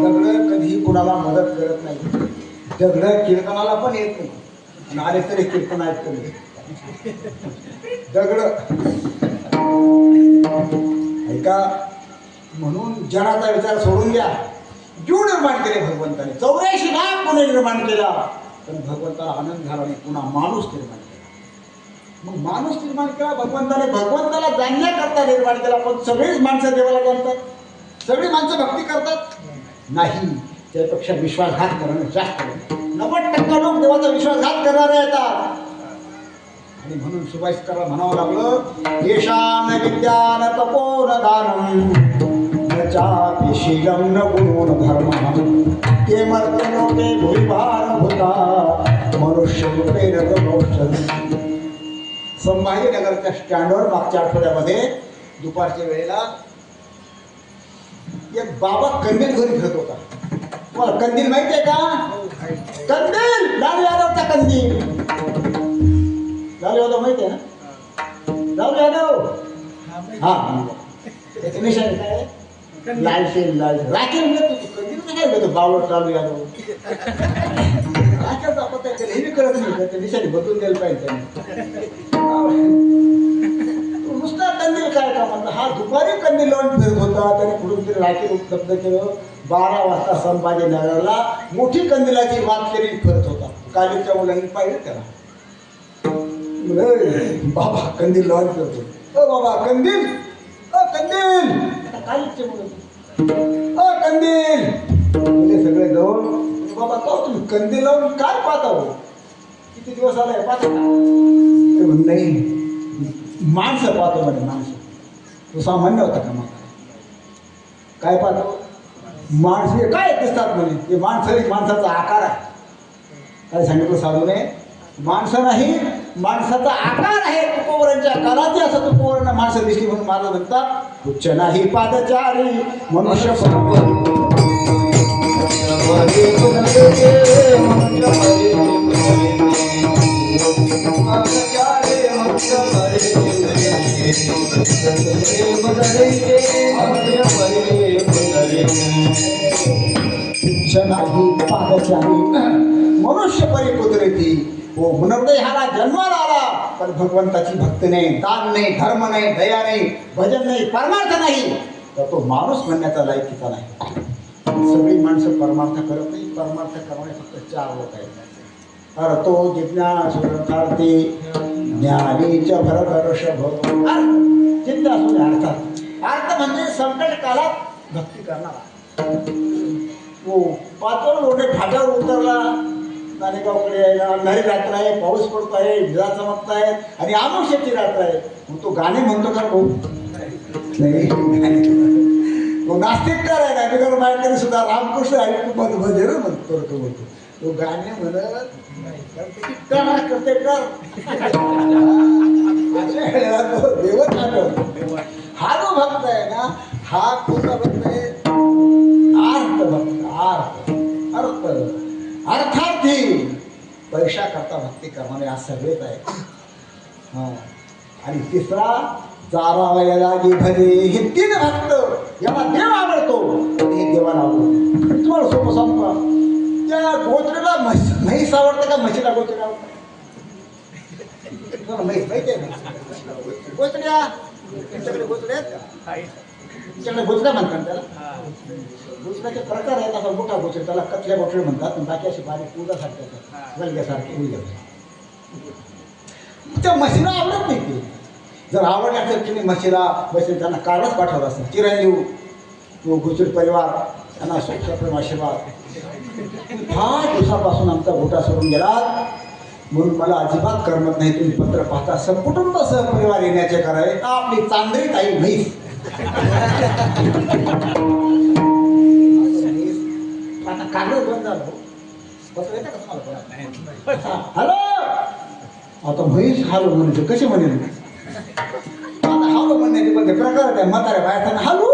दगड कधीही कुणाला मदत करत नाही. दगड कीर्तनाला पण येत नाही आणि आले तरी कीर्तन ऐकत नाही. दगड ऐका म्हणून जडाचा विचार सोडून द्या. जीव निर्माण केले भगवंताने 84 लाख कोणी निर्माण केला पण भगवंताला आनंद झाला नाही. पुन्हा माणूस निर्माण केला. मग माणूस निर्माण केला भगवंताने भगवंताला जाणण्याकरता निर्माण केला. पण सगळीच माणसं देवाला जाणतात सगळी माणसं भक्ती करतात नाही. त्यापेक्षा विश्वासघात करणं जास्त 90% लोक देवाचा विश्वासघात करणारे येतात. आणि म्हणून सुभाषकरला म्हणावं लागलं येशान विद्यान तपोन दानम चापि शीलम न गुणोन धर्म ते मर्त्य लोके भूभार भूता मनुष्य रूपेण प्रमोशन. संभाजीनगरच्या स्टँडवर मागच्या आठवड्यामध्ये दुपारच्या वेळेला एक बाबा कंदील घेऊन फिरत होता. तुम्हाला कंदील माहिती आहे का? कंदील लालू यादवचा कंदील. लालू यादव माहिती आहे ना? लालू यादव हा त्याचे निशाण काय लालशेन राखेल मिळत कंदील काय घेतो बावळ लालू यादव राखेल आपण हे करत नाही त्या निशाणी बदलून द्यायला पाहिजे नुसता कंदील काय का म्हणतात. हा दुपारी कंदील लावून फिरत होता. त्याने कुठून तरी राखेल उपलब्ध केलं. 12 वाजता संभाजीनगरला मोठी कंदिलाची वाद केली फिरत होता. कालीच्या मुलांनी पाहिलं त्याला बाबा कंदील लावून फिरतो. ओ बाबा कंदील कंदील कालीचे मुलं कंदील म्हणजे सगळे जाऊन बाबा का तुम्ही कंदील लावून काय पाहता हो किती दिवस आलाय पाहता का नाही माणसं पाहतो म्हणे माणसं. तो सामान्य होता का मला काय पाहतो माणसे काय दिसतात म्हणे ते माणसाचा आकार आहे. काय सांगितलं साधूने माणसं नाही माणसाचा आकार आहे. तुकोवरांच्या आकाराची असं तुकोवरांना माणसं दिसली म्हणून महाराज म्हणतात उच्च नाही पादचारी मनुष्य नाही पादचारी मनुष्य परी कुदरती. हो मनोदय ह्याला जन्माला आला पण भगवंताची भक्ती नाही दान नाही धर्म नाही दया नाही भजन नाही परमार्थ नाही तर तो माणूस म्हणण्याचा लायकीचा नाही. सगळी माणसं परमार्थ करत नाही. परमार्थ करणारे फक्त 4 लोक आहेत. अर्थो जिज्ञासुरथार्थी ज्ञानीच भरतर्षभ. जिज्ञासू अर्थात अर्थ म्हणजे संकट काळात भक्ती करणारा. हो पातळ रोडे फाट्यावर उतरला नाणेगावकडे यायला अंधारी रात्र आहे पाऊस पडतो आहे विजा चमकत आहेत आणि आमुष्याची रात्र आहे. मग तो गाणे म्हणतो का भाऊ नाही तो नास्तिककार आहे नाटकर मायकरी सुद्धा रामकृष्ण आणि कुटुंबात भजन म्हणतो तो गाणे म्हणत नाही कारण त्याची टणा करते कर अशा वेळेला तो देवच आठवतो. हा जो भक्त आहे ना, हा कोणता भक्त आहे? आर्त भक्त. अर्थ अर्थार्थी, पैसा करता भक्ती करणारे आज सगळेच आहे. हा. आणि तिसरा चारावयाला गे भरे, हे 3 भक्त याला देव आवडतो. हे देवाला आवडतो. तुम्हाला सोपं सांगू का? त्या गोत्रेला म्हैस आवडतं का म्हशीला गोत्रे आवडतं? म्हैस माहिती आहे ना? गोत्र्या तुमच्याकडे गोत्रे आहेत का? तुमच्याकडे गोत्र्या म्हणतात त्याला. गोत्र्याचे प्रकार आहेत. असा मोठा गोत्रे त्याला कथल्या गोत्रे म्हणतात. पण बाकी अशी बारीक पूजासारखे असतात, गलग्यासारखे उलग्या. त्या म्हशीला आवडत नाही ते. जर आवडले असेल की नाही म्हशीला, बसेल त्यांना कारणच पाठवलं असेल. चिरंजीव तो गुजर परिवार त्यांना सुखप्रेम आशीर्वाद. फार दिवसापासून आमचा गोटा सोडून गेला, म्हणून मला अजिबात करमत नाही. तुम्ही पत्र पाहता सकुटुंब सहपरिवार येण्याचे करावे. आपली चांदरी ताई म्हैस. आता कागद बंद झालं. पत्र येतं का तुम्हाला? हॅलो, आता म्हैस हालो म्हणायचं. कसे म्हणेल? आता हालो म्हणण्याचे पण ते प्रकार आहे. म्हाताऱ्या बायकांना हालू,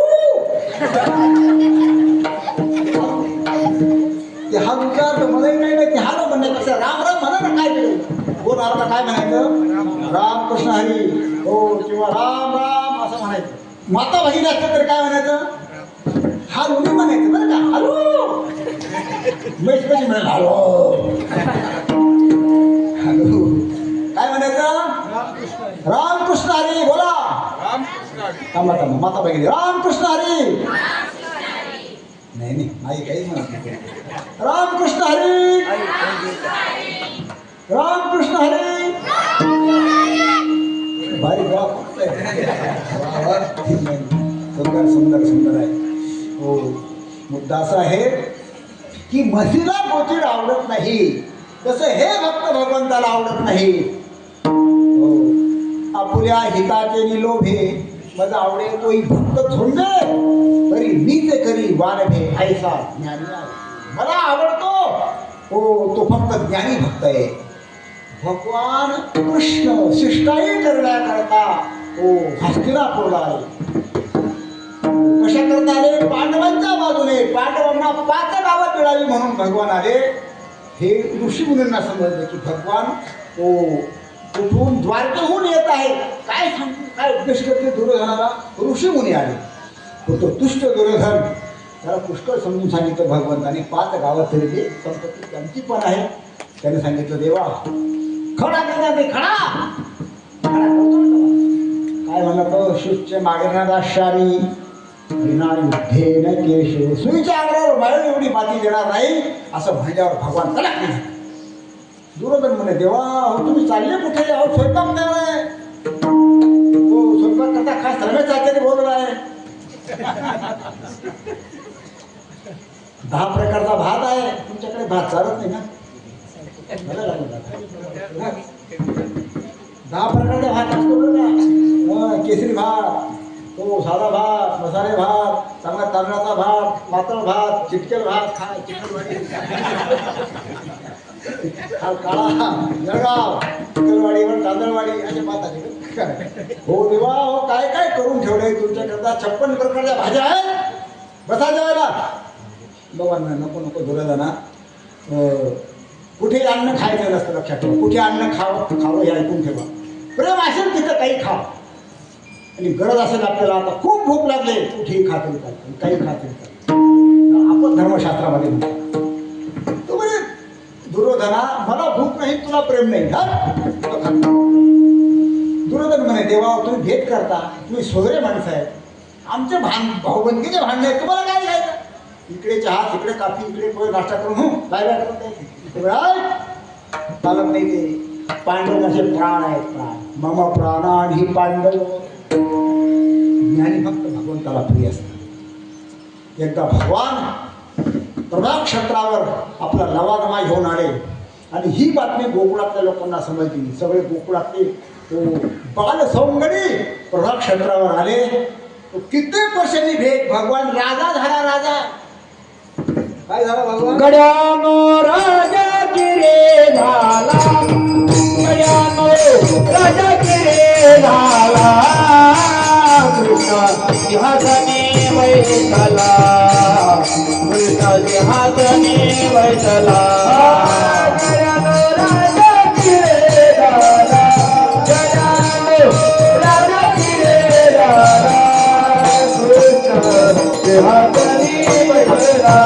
ते हा विचार मलाही काही नाही. ते हालो म्हणण्यापेक्षा राम राम म्हणा ना. काय केलं बोल आता काय म्हणायचं? राम कृष्ण हरी हो, किंवा राम राम असं म्हणायचं. माता बहिणी असतं तर काय म्हणायचं? हालू नाही म्हणायचं बरं का. हालू म्हैस कशी म्हणाल? हालो हालू काय म्हणायचं? रामकृष्ण हरी बोला. थांबा थांबा, माता बहिणी रामकृष्ण हरी. नाही नाही काही म्हणत नाही. रामकृष्ण हरी, रामकृष्ण हरी. भारी सुंदर सुंदर सुंदर आहे. हो, मुद्दा असा आहे की म्हशीला गोचीड आवडत नाही, तसं हे भक्त भगवंताला आवडत नाही. हो, आपुल्या हिताचे निलोभे माझा आवडे तोही भक्त झुंबे, तरी मीच करी वानभे ऐसा ज्ञानी आहे. मला आवडतो हो, तो फक्त ज्ञानी भक्त आहे. भगवान कृष्ण शिष्टाई करण्याकरता हो हस्तिनापूरला आले. कशा करता आले? पांडवांच्या बाजूने. पांडवांना 5 गावं मिळावी म्हणून भगवान आले. हे ऋषी मुनींना समजले की भगवान हो कुठून द्वारकेहून येत आहे. काय सांगतो, काय उपदेश करते दुर्योधनाला? ऋषी मुनी आले. तो तुष्ट दुर्योधन, त्याला पुष्कळ समजून सांगितलं भगवंताने. 5 गावात तरी ते संपत्ती त्यांची पण आहे. त्याने सांगितलं देवा खडा करणार ते खडा करतो. काय म्हणलं तो? शुच्च मागेना दाशामी विना युद्धेन केशव. सुईच्या आग्रावर माळून एवढी माती देणार नाही असं म्हणल्यावर भगवान तडक नाही. दुर्योधन म्हणे देवा हो तुम्ही चालले कुठे? अहो स्वयंपाक नाही. तो स्वयंपाक करता खास रमेशाचार्य बोलला आहे. 10 प्रकारचा भात आहे. तुमच्याकडे भात चालत नाही ना? 10 प्रकारचा भात असतो बरं. केसरी भात, तो साधा भात, मसाले भात, चांगला तांदळाचा भात, पातळ भात, चिटकेल भात, चिकनवाडी, काळा जळगाव, चिकनवाडीवर तांदळवाडी असे भात आले. हो देवा हो काय काय करून ठेवलंय तुमच्याकरता. 56 प्रकारच्या भाज्या आहेत. बसा जेवायला. बाबांना नको नको दुर्योधना. कुठे अन्न खायचं नसतं, लक्षात ठेवा. कुठे अन्न खावं हे ऐकून ठेवा. प्रेम असेल तिथं काही खा. आणि गरज असेल आपल्याला, आता खूप भूक लागले, कुठेही खातील चालतं, काही खातील चालतं. आपण धर्मशास्त्रामध्ये म्हणतो. तो म्हणे दुर्योधना मला भूक नाही, तुला प्रेम नाही. दुर्योधन म्हणे देवा तुम्ही भेट करता, तुम्ही सोयरे माणसं आहेत. आमचे भाऊबंदीचे भांडणे आहेत, तुम्हाला काय घ्यायचं? इकडे चहा, तिकडे काफी, इकडे पोहे नाश्ता करून काय काय करत चालत नाही. ते पांडव असे प्राण आहेत. प्राण मम प्राणाही पांडव. ज्ञानी फक्त भगवंताला प्रिय असतात. एकदा भगवान प्रभाक्षेत्रावर आपला लवादमा घेऊन आले आणि ही बातमी गोकुळातल्या लोकांना समजली. सगळे गोकुळातले बालसौंगडी प्रभाक्षेत्रावर आले. कित्येक वर्षांनी भेट. भगवान राजा झाला. राजा काय झाला? भगवान गड्यानो राजा किरे झाला. गड्यानो राजा किरे झाला कृष्ण सिंहासनी बैठला कृष्ण सिंहासनी बैठला जयानो राजा किरे झाला जयानो राजा किरे झाला कृष्ण सिंहासनी बैठला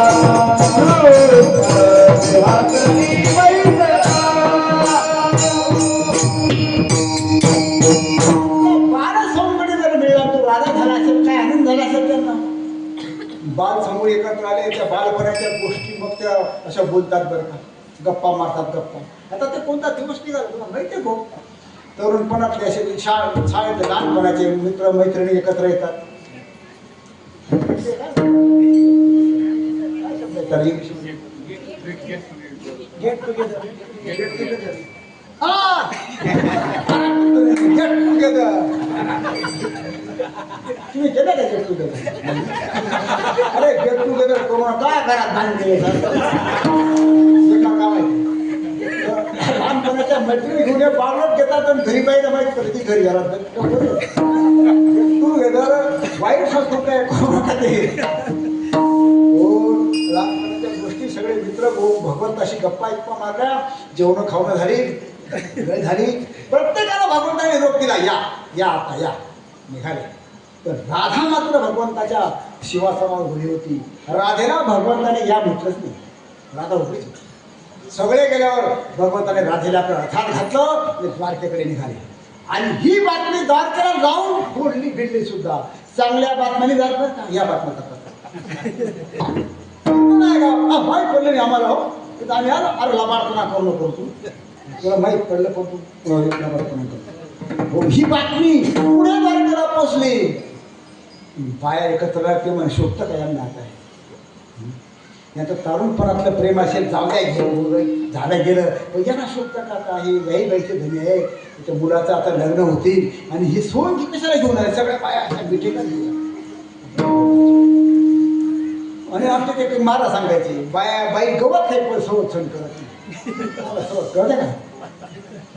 कृष्ण सिंहासनी बैठला बाल समोर एकत्र आले त्या बालपणाच्या गोष्टी मग त्या अशा बोलतात बरं का, गप्पा मारतात गप्पा. आता ते कोणता दिवस निघाला तुला माहिती आहे भाऊ? तरुणपणातले असे शाळेत लहानपणाचे मित्र मैत्रिणी एकत्र येतात. गेट टुगेदर तुम्ही केलं का गेट टुगेदर? अरे गेट टुगेदर करून काय घरात बांधले लहानपणाच्या मैत्रिणी घेऊन पावलं घेतात आणि घरी पाहिजे माहीत पडते ती घरी घरात गेट टुगेदर वाईट संस्कृत काय करू नका ते. लहानपणाच्या गोष्टी सगळे मित्र भगवंताशी गप्पा इप्पा मारल्या, जेवण खावणं झाली झाली. प्रत्येकाला भगवंताने निरोप दिला, या या आता या निघाले. तर राधा मात्र भगवंताच्या शिवासनावर उभी होती. राधेला भगवंताने या म्हटलंच नाही, राधा उभीच होती. सगळे गेल्यावर भगवंताने राधेला आपल्या रथात घातलं आणि द्वारकेकडे निघाले. आणि ही बातमी द्वारकेला जाऊन फोडली भिडली सुद्धा. चांगल्या बातम्याने जात का या बातम्या करतात नाही का माहीत पडलं नाही आम्हाला. हो आम्ही आलो, अरे लबाडपणा करू नको तू, तुला माहीत पडलं पण तू लबाडपणा करतो. ही बातमी पुढे द्वारकेला पोचली. बाया एकत्र ते म्हणे शोधतं का यांना आता यांचं तरुणपणातलं प्रेम असेल जाऊ द्या घेऊन झालं गेलं पण यांना शोधतं का आता हे गाई बाईचे धनी आहे त्याच्या मुलाचं आता लग्न होतील आणि ही सोन कशाला घेऊन आले सगळ्या बाया अशा मिठीला आणि आमच्या ते मारा सांगायचे बाया बाई गवत नाही पण संरक्षण करत नाही. कळते का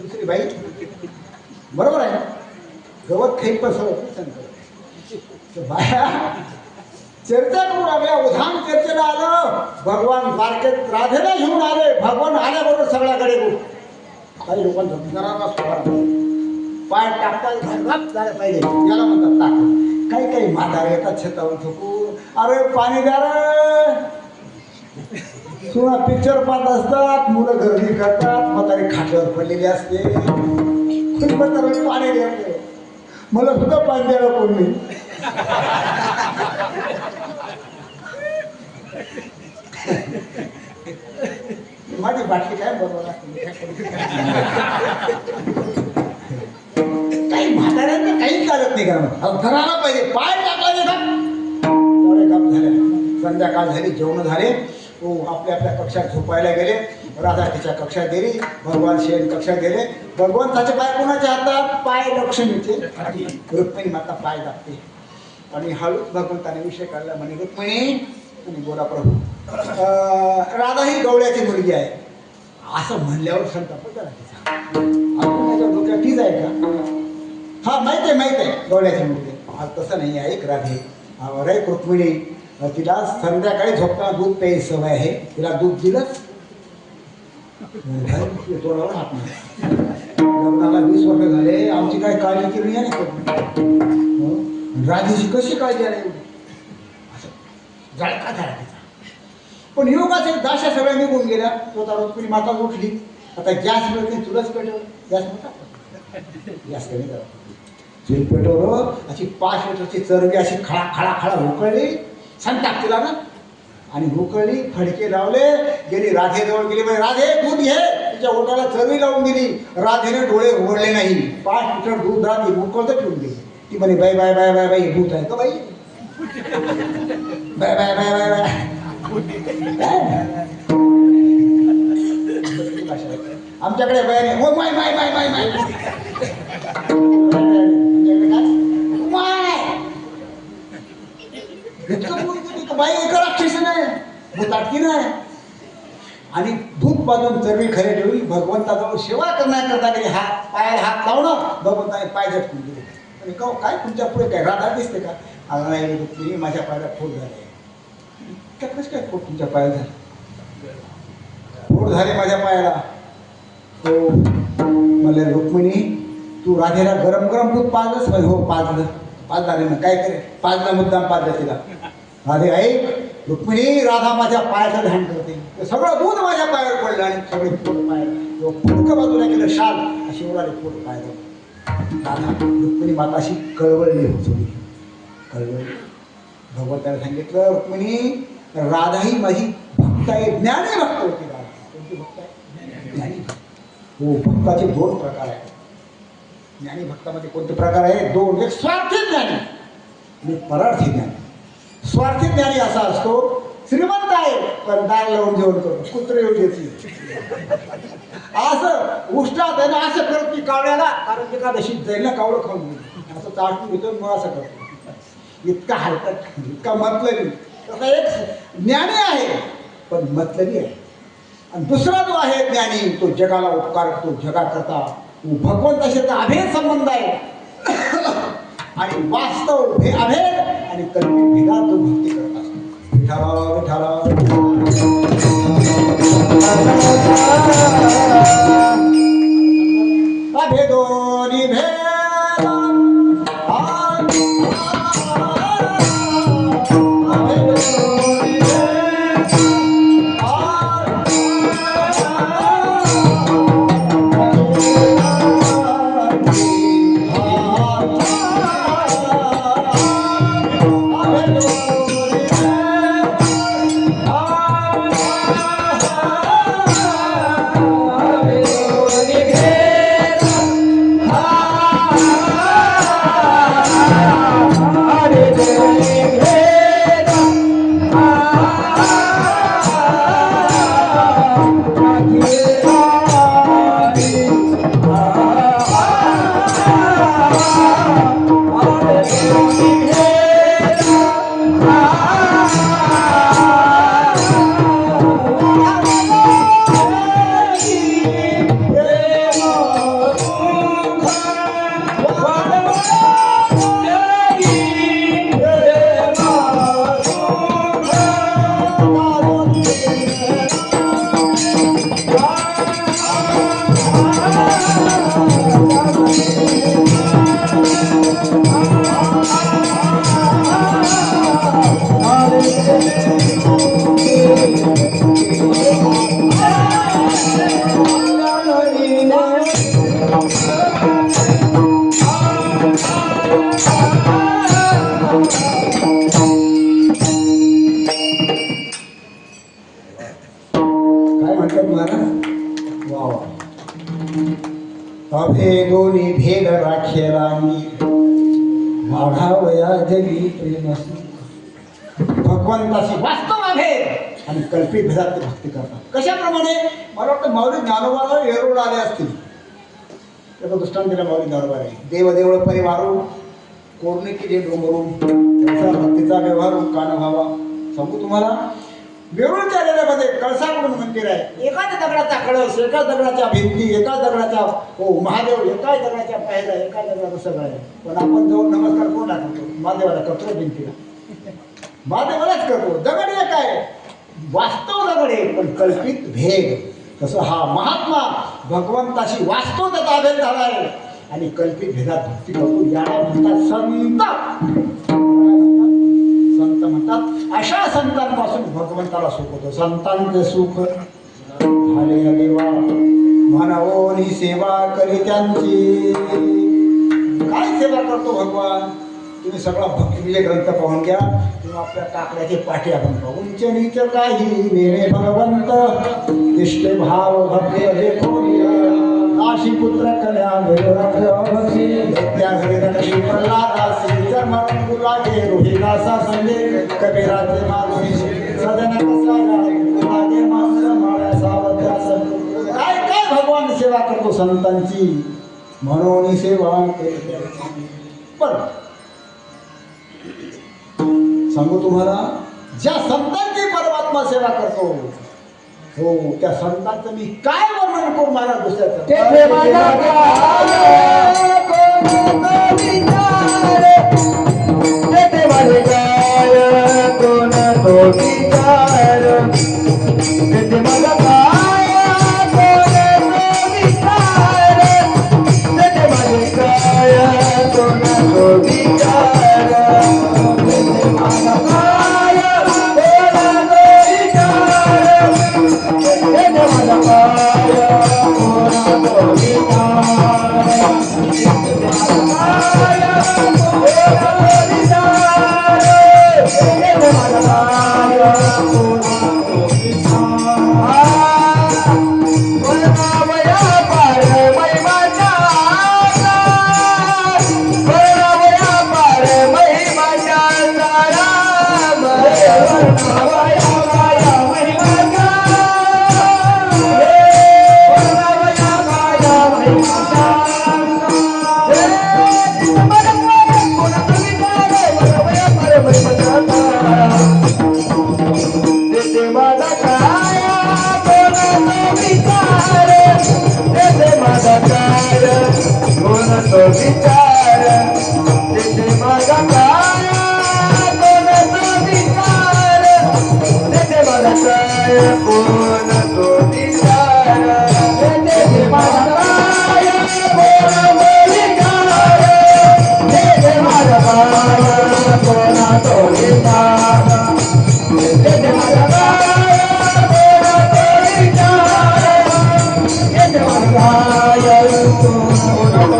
दुसरी बाई बरोबर आहे ना, गवत खाई पण संरक्षण करत बाया चर्चा करून आल्या. उधाण चर्चेला आलं, भगवान द्वारकेत राधेला घेऊन आले. भगवान आल्याबरोबर सगळ्याकडे काही लोकांचा घराला पाय टाकतात घरात झालं पाहिजे याला म्हणतात टाक. काही काही म्हातारे येतात शेतावर झोपून, अरे पाणी द्या रे. सुना पिक्चर पाहत असतात, मुलं गर्दी करतात, म्हातारे खाट्यावर पडलेली असते, म्हातारे पाणी द्यायचे. मला सुद्धा पाणी द्यायला कोण नाही. माझी बाटली काय बरोबर असते. काही म्हाताऱ्यांना काही चालत नाही घराला पाहिजे पाय टाकला नाही का तेवढे गप झाले. संध्याकाळ झाली, जेवण झाले, तो आपल्या आपल्या कक्षात झोपायला गेले. राधा तिच्या कक्षात गेली, भगवान शेण कक्षात गेले. भगवंताचे पाय कोणाच्या हातात? पाय लक्ष्मीचे. रुक्मिणी माता पाय दाबते आणि हळूच भगवंताने विषय काढला म्हणे रुक्मिणी तुम्ही बोला प्रभू. राधा ही गवळ्याची मुलगी आहे असं म्हणल्यावर संताप करा तिचा. आपण त्याच्या डोक्यात ठीक आहे का? हा माहिती आहे गवळ्याची मुलगी. आज तसं नाही आहे. एक राधे रे रुक्मिणी तिला संध्याकाळी झोपताना दूध प्यायची सवय आहे. तिला दूध दिलंच तोंडावर हात नाही. लग्नाला 20 वर्ष झाले, आमची काय काळजी केली नाही. राधेची कशी काळजी आली असं जळका झाला तिचा. पण योगाचे दाशा सगळ्या निघून गेल्या. स्वतः रुक्मिणी माता उठली. आता गॅस मिळत नाही, चुलच पेटवलं. गॅस मोठा गॅस कमी करा, चूल पेटवलं. अशी 5 लिटरची चरबी अशी खळा खळा खळा उकळली. संताप तिला ना आणि उकळली, फडके लावले. गेली राधेजवळ गेली, म्हणजे राधे दूध घे. तिच्या ओठाला चरबी लावून दिली. राधेने डोळे उघडले नाही. 5 लिटर दूध राधी उकळतं पिऊन गेली. ती म्हणे bye bye bye bye bye भूत आहे का बाई? Bye bye bye bye bye आमच्याकडे बाय हो माय माय माय माय माय बाई एक राक्षस नाही, भूताटकी नाही. आणि दूध पाजून चरबी खरे ठेवली भगवंताजवळ सेवा करण्याकरता गेली. हात पायाला हात लावणं भगवंताने पाय झटकून दिले. आणि का काय तुमच्या पुढे काय राधा दिसते का? अगं नाही रुक्मिणी, माझ्या पायाला फोड झाले. कसं काय फोड तुमच्या पायाला झाले? फोड झाले माझ्या पायाला. हो मला रुक्मिणी, तू राधेला गरम गरम दूध पाजलंस? म्हणजे हो पाजलं. पाजलं ना काय करे, पाजला मुद्दाम पाजलं तिला. राधे ऐक, रुक्मिणी राधा माझ्या पायाचं ध्यान करते. ते सगळं दूध माझ्या पायावर पडलं आणि सगळे पोट पायाला फुटकं बाजूला केलं शाल अशी उडाली पोट पायाला. राधा रुक्मिणी माताशी कळवळली होती. कळवळली. भगवंताने सांगितलं रुक्मिणी राधा ही माझी भक्त आहे, ज्ञानी भक्त होती. राधा कोणती भक्त आहे? ज्ञानी. हो भक्ताचे दोन प्रकार आहेत. ज्ञानी भक्तामध्ये कोणते प्रकार आहे? दोन. एक स्वार्थी ज्ञानी आणि परार्थी ज्ञानी. स्वार्थी ज्ञानी असा असतो, श्रीमंत आहे पण दार लावून जेवण करतो, कुत्रे येऊ देते असं उष्टात आहे ना. असं करत की कावळ्याला, कारण एकादशी जाईल ना कावळं खाऊन घेईल असं चाटून घेतो मग असं करतो. इतका हलकट, इतका मतलबी. तसा एक ज्ञानी आहे पण मतलबी आहे. आणि दुसरा जो आहे ज्ञानी तो जगाला उपकार करतो, जगाकरता भगवंताशी अभेद संबंध आहे. आणि वास्तव हे अभेद आणि कल्पित भेदात तो भक्ती करत असतो. विठाला अभेदोनी भेद अभेदोनी भेद राखेला वाढावया जगी प्रेम. भगवंताशी वास्तव अभेद आणि कल्पित भेदात ते भक्ती करतात. कशाप्रमाणे? मला वाटतं माऊली ज्ञानोबाला येरोड आले असतील. त्याचा दृष्टांत दिला माऊली ज्ञानोबाने. देवदेवळ परिवारू कोरणे की जे डोंगरू त्याचा भक्तीचा व्यवहार कान व्हावा. सांगू तुम्हाला, वेरूळच्या लेण्यामध्ये कळसा म्हणून मंदिर आहे. एकाच दगडाचा कळस, एकाच दगडाच्या भिंती, एकाच दगडाच्या हो महादेव, एकाच दगडाच्या पायऱ्या, एकाच दगडाचं सगळं आहे. पण आपण जाऊन नमस्कार कोण करतो? महादेवाला करतो, भिंतीला महादेवालाच करतो. दगड एक आहे, वास्तव दगड आहे पण कल्पित भेद. तसं हा महात्मा भगवंताशी वास्तव त्याचा अभेद झाला आहे आणि कल्पित भेदात भक्ती करतो. याला म्हणतात संत. संत म्हणतात अशा संतांपासून भगवंताला सुख होतं. संतांचे सुख झाले देवा म्हणावोनी सेवा करी त्यांची. काय सेवा करतो भगवान? तुम्ही सगळा भक्तिविजय ग्रंथ पाहून घ्या किंवा आपल्या काकड्याचे पाठी आपण पाहून उंच नीच काही मेरे भगवंत इष्ट भाव भक्ती नाशी पुत्र कल्याण त्या हरिदंशी प्रल्हादासी जन्म गुलागे रोहिदासा संगे कबीराचे मागुनी सदन कसागे मात्र माळ्या सावध्यास. काय काय भगवान सेवा करतो संतांची, म्हणून सेवा केली. पण सांगू तुम्हाला, ज्या संतांची परमात्मा सेवा करतो हो त्या संतांचं मी काय वर्णन करू मला दुसऱ्याचं तेथे माझा काय कोण तो विचार तेथे माझे काय कोण तो विचार तेथे माझा काय कोण तो विचार तेथे माझे काय कोण तो विचार तेथे माझा काय कोण तो विचार तेथे माझा काय कोण तो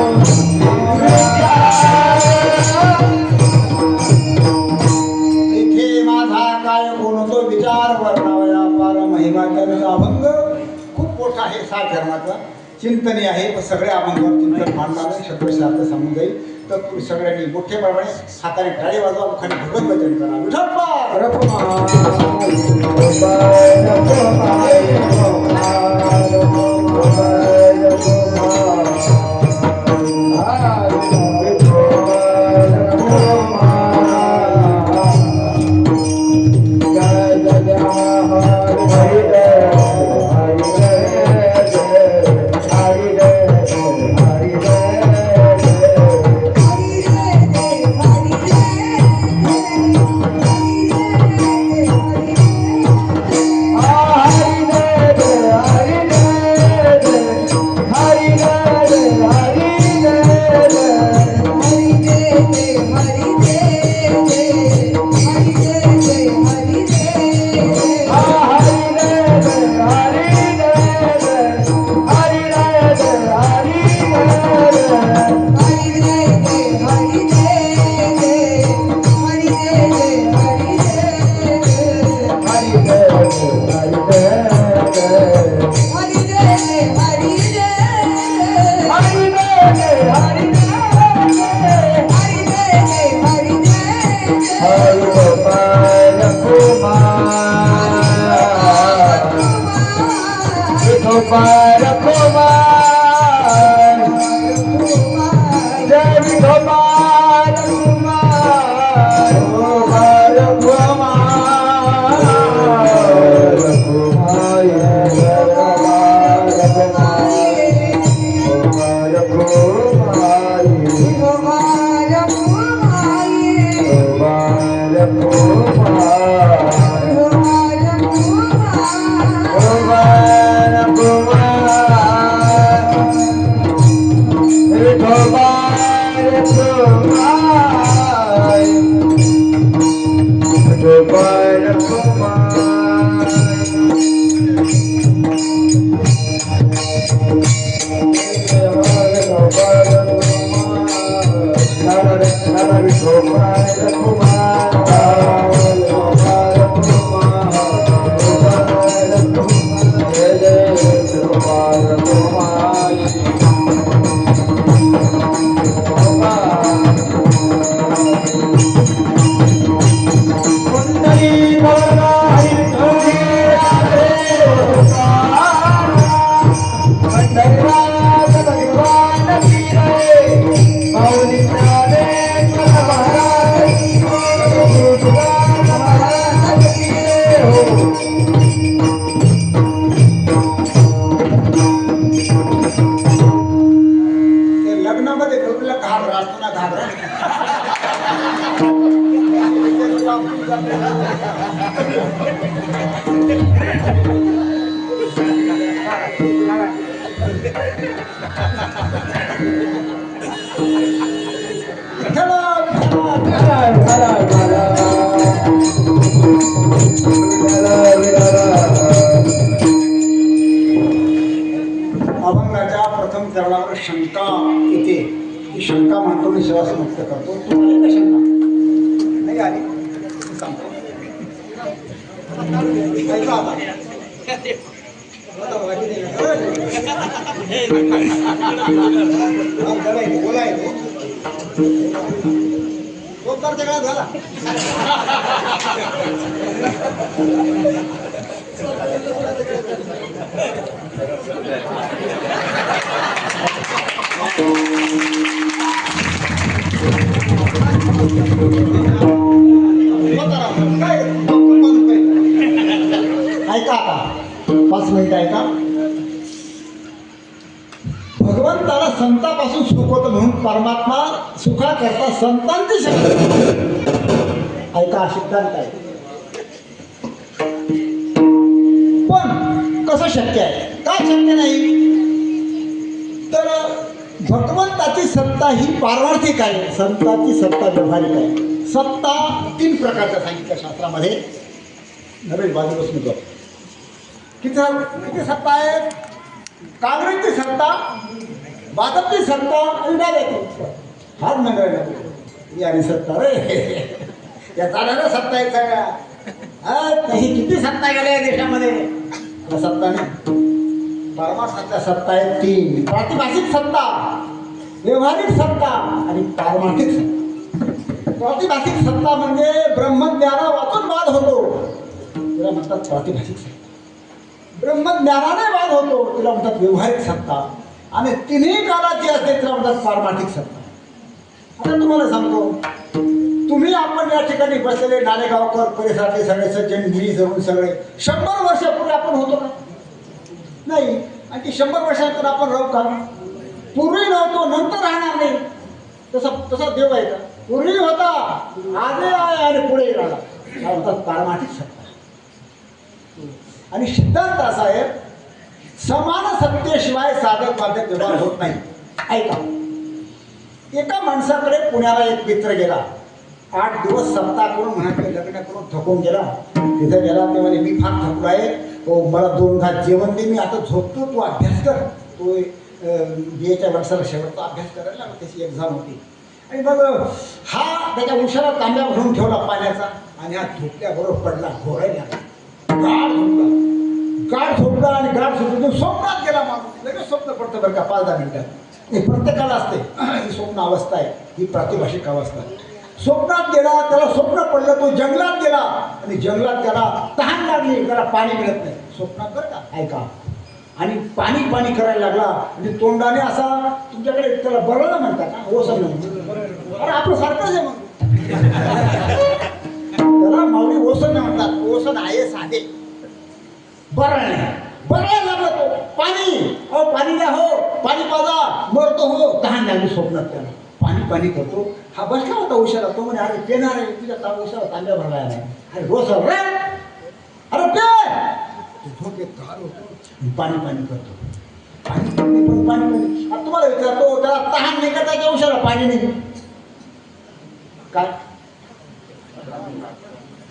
इथे माझा काय कोणतो विचार वर्णावया पार महिमा त्यांचा अभंग खूप मोठा आहे सार धर्माचा चिंतनी आहे पण सगळ्या अभंगावर चिंतन मांडणार नाही शब्दशास्त्र सांगून जाईल तर तुम्ही सगळ्यांनी मोठेपणाने हाताने टाळी वाजवा मुखाने भगवत भजन करा विठ्ठल Kumar अभंगाच्या प्रथम चरणावर शंका येते. ही शंका म्हणतो मी शिवास मुक्त करतो. तू आली का शंका? नाही आली? मी सांगतो. ऐका आता. बोलायचं करते का झाला. ऐका आता 5 मिनिटं ऐका. भगवंताला संतापासून सुखवतो म्हणून परमात्मा सुखा करता संतांची शक्ती. ऐका सिद्धांत आहे. पण कसं शक्य आहे? का शक्य नाही? तर भगवंताची सत्ता ही पारमार्थिक आहे, संतांची सत्ता व्यवहारिक आहे. सत्ता 3 प्रकारच्या सांगितल्या शास्त्रामध्ये. नरेश बाजू बसून जाऊ. किती सत्ता आहे? काँग्रेसची सत्ता, भाजपची सत्ता आणि डाव्याची. हाच मंडळ आणि सत्ता रे या चालणाऱ्या सत्ता आहेत सगळ्या. ही किती सत्ता गेल्या देशामध्ये? सत्ता नाही, परमार्थाच्या सत्ता आहेत 3. प्रातिभाषिक सत्ता, व्यवहारिक सत्ता आणि पारमार्थिक सत्ता. प्रातिभाषिक सत्ता म्हणजे ब्रह्मज्ञाना वाचून वाद होतो, तिला म्हणतात प्रातिभाषिक सत्ता. ब्रह्मज्ञानाने वाद होतो, तिला म्हणतात व्यवहारिक सत्ता. आणि 3ही कालाची असते, तिला म्हणतात पारमार्थिक सत्ता. आता तुम्हाला सांगतो, तुम्ही आपण या ठिकाणी बसलेले नालेगावकर परिसरातले सगळे सज्जन गिरी जवळ सगळे 100 वर्षापूर्वी आपण होतो का? नाही. आणि 100 वर्षानंतर आपण राहू का? पूर्वी नव्हतो, नंतर राहणार नाही. तसा देव आहे का? पूर्वी होता, आजही आहे आणि पुढे राहिला. म्हणतात पारमार्थिक सत्ता. आणि सिद्धांत असा आहे, समान सत्तेशिवाय साधक बाधक व्यवहार होत नाही. ऐका, एका माणसाकडे पुण्याला एक मित्र गेला. 8 दिवस सप्ताह करून म्हणाले लग्न करून थकून गेला. तिथे गेला ते म्हणे मी फार थकलो आहे, तो मला 2 घास जेवण दे, मी आता झोपतो, तू अभ्यास कर. तो BAच्या वर्षाला शेवटचा अभ्यास करायला, त्याची एक्झाम होती. आणि मग हा त्याच्या उशाला तांब्या भरून ठेवला पाण्याचा आणि हा झोपल्याबरोबर पडला, घोरायला गाढ झोपला आणि गाढ झोपून स्वप्नात गेला. माणूस लगेच स्वप्न पडतं बरं का 5-10 मिनिटात. हे प्रत्येकाला असते. ही स्वप्न अवस्था आहे, ही प्रातिभाषिक अवस्था. स्वप्नात गेला, त्याला स्वप्न पडलं, तो जंगलात गेला आणि जंगलात त्याला तहान लागली, त्याला पाणी मिळत नाही. स्वप्नात बरं का, ऐका. आणि पाणी करायला लागला म्हणजे तोंडाने असा, तुमच्याकडे त्याला बरळा म्हणतात ना, ओसं म्हणतात. अरे आपलं सारखंच आहे मग. त्याला माऊली ओसन म्हणतात. ओसन आहे साधे, बरळायला लागला तो. पाणी द्या हो, पाणी पाजा, मरतो हो. तहान लागली स्वप्नात त्याला. पाणी करतो. हा बसला होता उशाला. तो म्हणे अरे पेणार आहे, तुझ्या उशाला तांब्या भरला नाही. अरे रोज अरे पे झोप एक गार होतो. पाणी करतो. पाणी आता तुम्हाला विचारतो, त्याला तहान नाही का? त्याच्या उशाला पाणी नाही काय?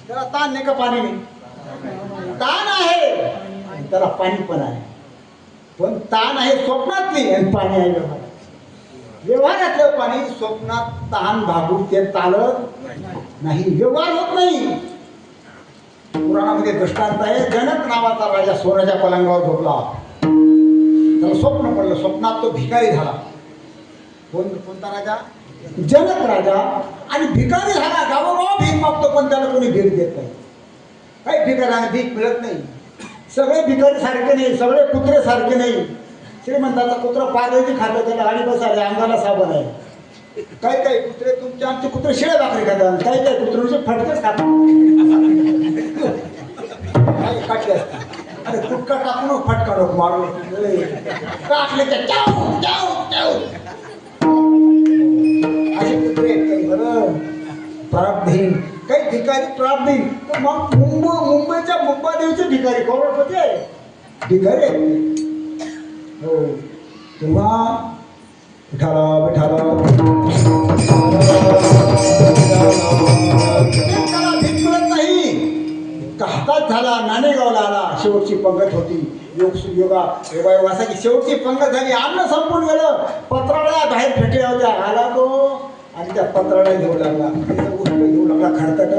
त्याला ताण नाही का? पाणी नाही. ताण आहे, त्याला पाणी पण आहे. पण ताण आहे स्वप्नातली आणि पाणी आहे व्यवहारात. व्यवहारातलं पाणी स्वप्नात तहान भागून ते चालत नाही, व्यवहार होत नाही. पुराणामध्ये दृष्टांत आहे, जनक नावाचा राजा सोन्याच्या पलंगावर झोपला. त्याला स्वप्न पडलं. स्वप्नात तो भिकारी झाला. कोणता राजा? जनक राजा. आणि भिकारी झाला. गावोगाव भीक मागतो, पण त्याला कोणी भीक देत नाही. काही भिकाऱ्यांना भीक मिळत नाही. सगळे भिकारी सारखे नाही, सगळे कुत्रे सारखे नाही. श्रीमंताचा कुत्रा पार्लेजी खातो, त्याला गाडी बसायला अंगाला साबण आहे. काही कुत्रे, आमचे कुत्रे शिळ्या भाकरी खातात. काही कुत्रे फटकेच खातात. काही काटले असतात. अरे कुटका टाकून फटका नको मारू, टाकले तर चाव. असे कुत्रे आहेत काही. बरं प्रारब्धहीन काही भिकारी त्रास देईल तर मग मुंबईच्या मुंबादेवीचे भिकारी करोडपती आहे, भिकारी आहे. हो तेव्हा विठाला विठाला त्याला भीक मिळत नाही. हातात झाला, नाणेगावला आला, शेवटची पंगत होती. योगा असा की शेवटची पंगत झाली, अन्न संपून गेलं. पत्रावळ्या बाहेर फेटल्या होत्या, आला तो आणि त्या पत्रावळ्या घेऊ लागला, गोष्ट घेऊ लागला खडतट.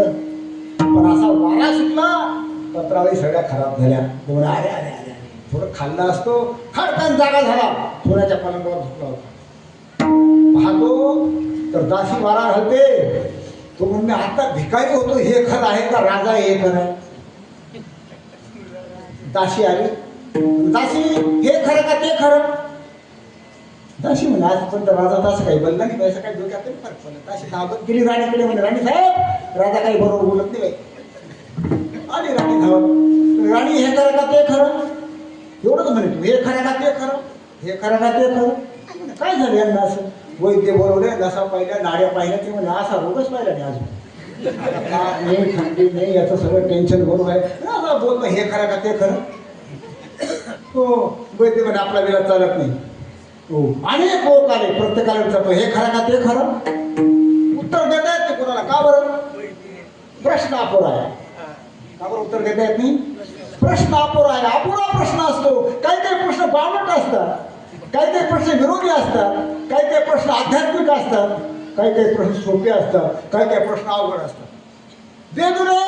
पण असा वारा सुटला, पत्रावळी सगळ्या खराब झाल्या. अरे अरे अरे थोडं खाल्ला असतो, खडकन जागा झाला, सोन्याच्या पलंगावर झोपला होता. पाहतो तर दासी वारा घालते. तो म्हणणे आता भिकारी होतो हे खरं आहे का राजा हे खरं आहे? दासी आली, दासी हे खरं का ते खरं? दासी म्हणे आजपर्यंत राजा तसं काही बोलला नाही, पैसा काही डोक्यात नाही फरक पडला. दासी धावत गेली राणीकडे, म्हणे राणी साहेब राजा काही बरोबर बोलत नाही बाई. आली राणी धावत, राणी हे खरं का ते खरं? एवढंच म्हणे तू हे खरं का ते खरं, हे खरं का ते खरं? काय झालं यांना असं? वैद्य बोलवले, लसा पाहिल्या, नाड्या पाहिल्या, ते म्हणजे असा रोगच पाहिला नाही अजून. नाही थंडी नाही, याचं सगळं टेन्शन बरोबर आहे. बोलतो हे खरं का ते खरं? हो वैद्य म्हणे आपला विलाज चालत नाही. हो अनेक लोक आले, प्रत्येकाला विचारतो हे खरं का ते खरं? उत्तर देता येत नाही कोणाला. का बरं? प्रश्न अपुरा आहे. का बरं उत्तर देता येत नाही? प्रश्न अपुरा आहे, अपुरा प्रश्न असतो. काही काही प्रश्न बावट असतात, काही काही प्रश्न विरोधी असतात, काही काही प्रश्न आध्यात्मिक असतात, काही काही प्रश्न सोपे असतात, काही काही प्रश्न अवघड असतात. बेदुने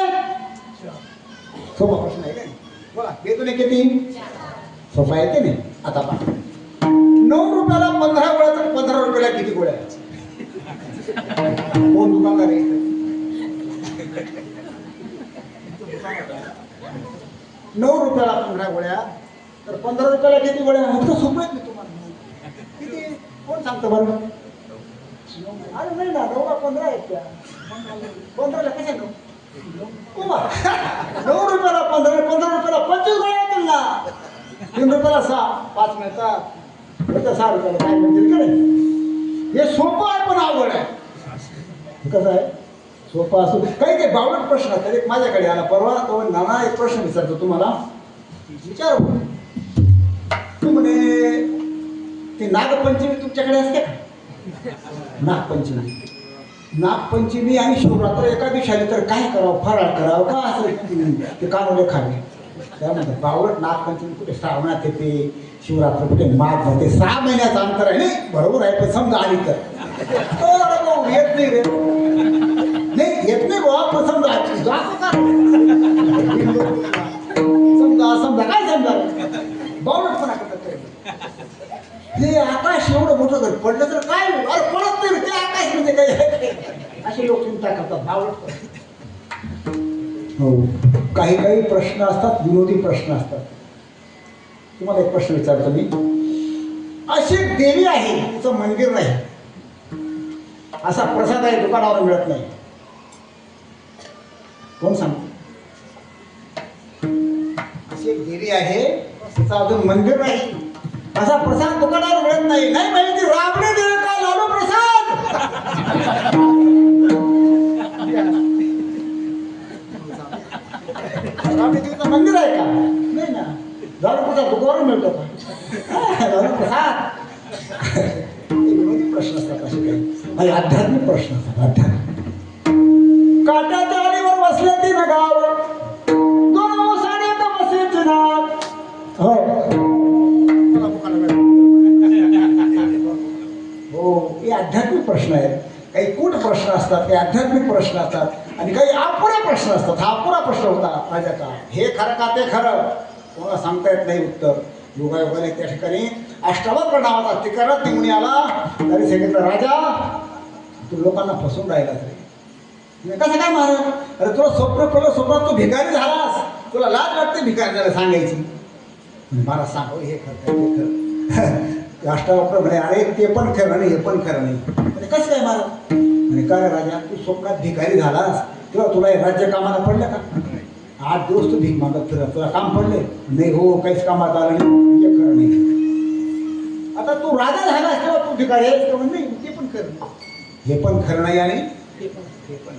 सोपा प्रश्न आहे का? बोला बेदुने किती? सोपा येते नाही. आता पहा 9 रुपयाला 15 गोळ्या तर 15 रुपयाला किती गोळ्या? कोण दुकानदार आहे? 9 रुपयाला 15 गोळ्या तर 15 रुपयाला किती गोळ्या? इतकं सोपं आहे मी तुम्हाला. किती? कोण सांगतं बरं? अरे नाही ना, 9 का 15 आहेत त्या. 15ला कशा 9? 9 रुपयाला 15, 15 रुपयाला 25 गोळ्या येतील ना. 3 रुपयाला 6, 5 मिळतात. 6 रुपयाला काय मिळतील का नाही? हे सोपं आहे पण अवघड आहे. कसं आहे? सोपं असू काही काही बावळट प्रश्न असतात. एक माझ्याकडे आला परवा, तो नाना एक प्रश्न विचारतो तुम्हाला, विचार. तू म्हणे ती नागपंचमी तुमच्याकडे असते का? नागपंचमी आणि शिवरात्र एका दिवशी आली तर काय करावं? फराळ करावं का असं ते कानोले खावे? त्यामध्ये बावळट नागपंचमी कुठे श्रावणात येते, शिवरात्र कुठे माघ जाते. 6 महिन्याचं अंतर आहे. नाही बरोबर आहे, पण समजा आली तर येत नाही रे. नाही येत नाही बाबा, पण समजा जातो का? समजा काय समजा बावळटपणा करतात. हे आकाश एवढं मोठं जर पडलं तर काय? अरे पडत नाही ते आकाश म्हणजे काय? असे लोक चिंता करतात, बावळट. हो काही काही प्रश्न असतात, विरोधी प्रश्न असतात. तुम्हाला एक प्रश्न विचारतो मी. अशी देवी आहे, तिचं मंदिर नाही, असा प्रसाद आहे दुकानावर मिळत नाही, कोण सांगतो? अशी एक देवी आहे, तिचं अजून मंदिर नाही, असा प्रसाद दुकानावर मिळत नाही. नाही माहिती राबणे देव का लालू प्रसाद? राबणे देवीचं मंदिर आहे का? नाही ना. लालू प्रसाद दुकानावर मिळतो का? लालू प्रसाद. विरोधी प्रश्न असतात असे काही आध्यात्मिक प्रश्न असतात. आध्यात्मिक काट्याच्या आडीवर बसले ती नगाव, 2 ओसाड्यात बसेचे नाव. हो हो हे आध्यात्मिक प्रश्न आहेत. काही कूट प्रश्न असतात, काही आध्यात्मिक प्रश्न असतात आणि काही अपुरा प्रश्न असतात. हा अपुरा प्रश्न होता माझ्या का हे खरं का ते खरं? कोणाला सांगता येत नाही उत्तर. योगायोगाने त्या ठिकाणी अष्टावक्र नावाचा तिकारात निघून आला, तरी सांगितलं राजा तू लोकांना फसवून राहिला तरी कसं काय महाराज? अरे तुला स्वप्न पडलं, स्वप्नात तू भिकारी झालास, तुला लाज वाटते भिकारी झाला सांगायची. महाराज सांग हे खरं ते खरं. अष्टावक्र म्हणे अरे ते पण खरं नाही, हे पण खरं नाही. म्हणजे कसं काय महाराज? म्हणे काय राजा तू स्वप्नात भिकारी झालास तेव्हा तुला हे राज्य कामाला पडलं का? 8 दिवस तू भीक मागत फिरत, तुला काम पडले नाही? हो काहीच कामात आलं नाही, हे खरं नाही. आता तू राजा झालास तेव्हा तू भिकारी आहेस तेव्हा नाही, ते पण खरं नाही, हे पण खरं नाही आणि हे पण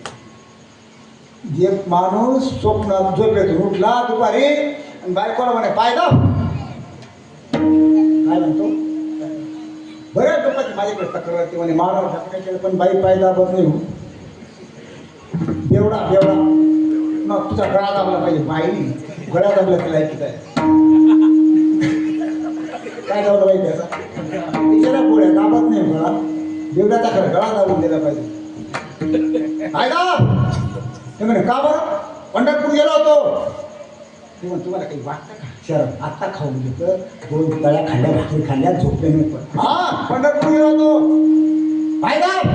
एक माणूस स्वप्नात झोपेतून उठला दुपारी आणि बायकोला म्हणे पाय दाब. काय म्हणतो बऱ्याच लोकांची माझ्याकडे तक्रार ती म्हणे मारावर ढकल्या केलं पण बाई पाय दाबत नाही हो. बेवडा बेवडा मग तुझा गळा दाबला पाहिजे बाईनी गळा दाबला तिला ऐकत आहे काय दाबलं पाहिजे त्याचा बिचारा पोळ्या दाबत नाही गळा बेवड्याचा खरं गळा दाबून दिला पाहिजे. काय दाब ते म्हणे का बरं पंढरपूर गेलो होतो ते म्हणे तुम्हाला काही वाटतं का शरम आत्ता खाऊन घेतं 2 तळ्या खाल्ल्या भाकरी खाल्ल्या झोपले नाही पण हा पंढरपूर गेलो होतो काय दाब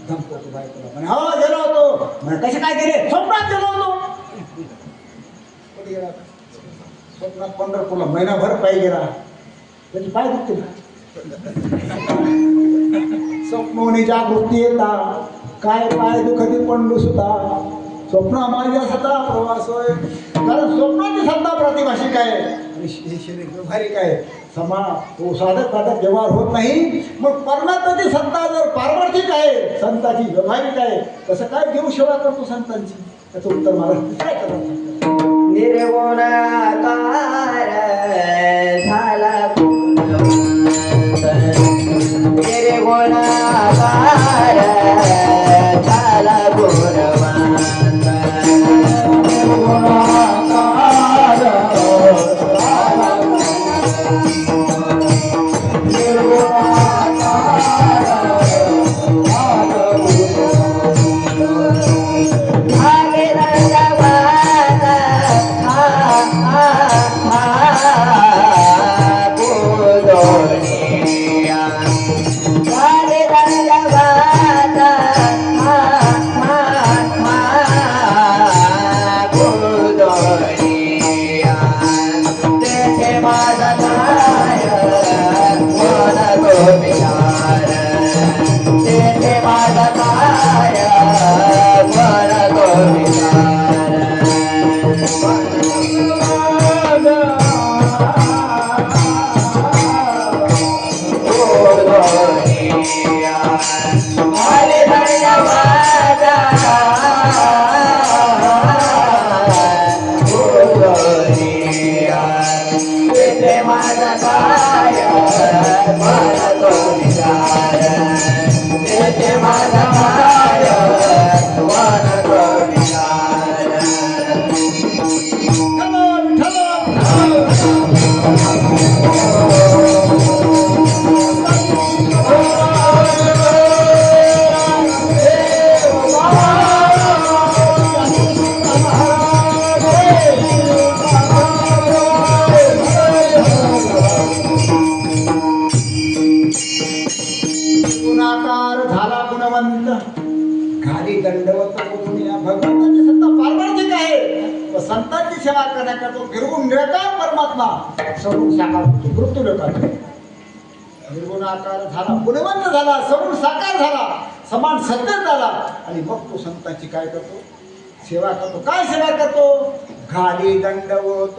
धमकवतो बायकोला म्हणे हा गेलो होतो म्हणे कसे काय गेले स्वप्नात गेलो होतो. कधी गेला स्वप्नात पंढरपूरला महिनाभर पाय गेला त्याची पाय दुखते स्वप्नोनी जागृती येता काय पाय दुखती पंडू सुद्धा स्वप्न माझ्या सता प्रवास होय कारण स्वप्नाची सत्ता प्रातिभाषिक आहे आणि हे शरीर व्यवहारिक आहे समा तो साधक व्यवहार होत नाही. मग परमात्म्याची सत्ता जर पारमार्थिक आहे संताची व्यवहारिक आहे कसं काय देव सेवा करतो संतांची त्याचं उत्तर मला काय करायचं. निर्गुणाकार झाला निर्गुणाकार झाला गुणवंत घाली दंडवत भगवंताची सत्ता पारमार्थिक आहे. संतांची सेवा करण्याकरता निर्गुण निराकार परमात्मा सगुण साकार होतो मृत्यू लोकात निर्गुण आकार झाला गुणवंत झाला सगुण साकार झाला समान सत्य झाला आणि मग तो संतांची काय करतो सेवा करतो. काय सेवा करतो घाली दंडवत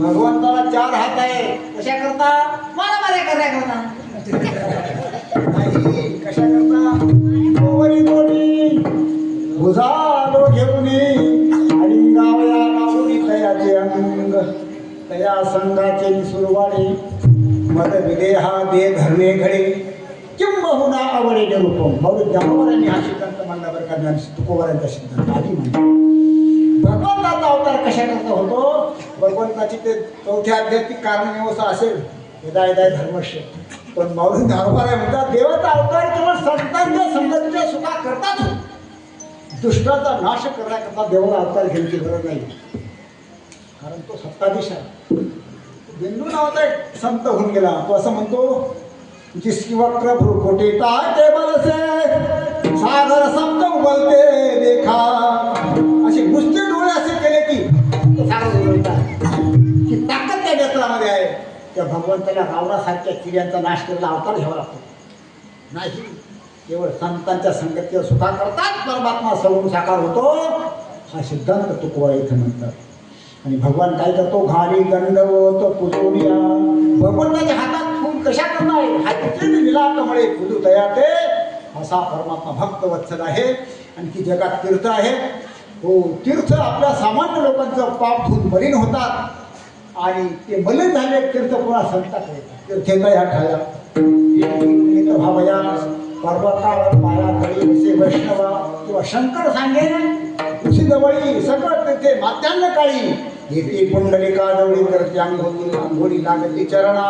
भगवंताला 4 हात आहे कशा करता मारामाऱ्या करण्याकरता नाही कशा करता वरी दोन्ही भुजालो घेऊन आणि गावया लावून तयाचे अंग तया संघाचे सुरवाडे मद विदेहा दे धरणे घडे किंबहुना आवडे रूपम बहु ज्ञानोबरांनी हा सिद्धांत मांडला बरं का ज्ञान तुकोबरांचा सिद्धांत आधी म्हणजे भगवंताचा अवतार कशा करता होतो. भगवंताची ते 4थ्या आध्यात्मिक कारणव्यवस्था असेल वेदायदाय धर्मश्य पण माऊली ज्ञानोबा म्हणतात देवाचा अवतार केवळ संतांच्या संगतीच्या सुखा करताच होतो. दुष्टाचा नाश करण्याकरता देवाला अवतार घ्यायची गरज नाही कारण तो सत्ताधीश आहे. बिंदू नावाचा एक संत होऊन गेला तो असं म्हणतो जिसकी वक्र भ्रुकुटी ताटे बलसे सागर सप्त उबलते देखा असे नुसते डोळे असे केले की सागर उबलतात की ताकद त्या नेत्रामध्ये आहे. त्या भगवंताला रावणासारख्या चिड्यांचा नाश केलेला अवतार घ्यावा लागतो नाही. केवळ संतांच्या संगतीवर सुद्धा करतात परमात्मा सगुण साकार होतो हा सिद्धांत तुकोबा इथं म्हणतात. आणि भगवान काय करतो घाली दंडवत पुजोनिया भगवंताच्या हातात फूल कशा करणार हातीचे विलापमुळे पुजू तयार ते असा परमात्मा भक्त वत्सल आहे आणि ती जगात तीर्थ आहे. हो, तीर्थ आपल्या सामान्य लोकांचं पाप धुवून मलिन होतात आणि ते मलिन झाले तीर्थ पुन्हा संताकडे येतात. तीर्थेचा ह्या ठाया मित्र भावया पर्वतावर माया तळी असे वैष्णवा किंवा शंकर सांगेन तुझी जवळी सकळ तेथे मात्यान्न काळी येते पुंडलिका जवळी करते अंघोळी लागली चरणा.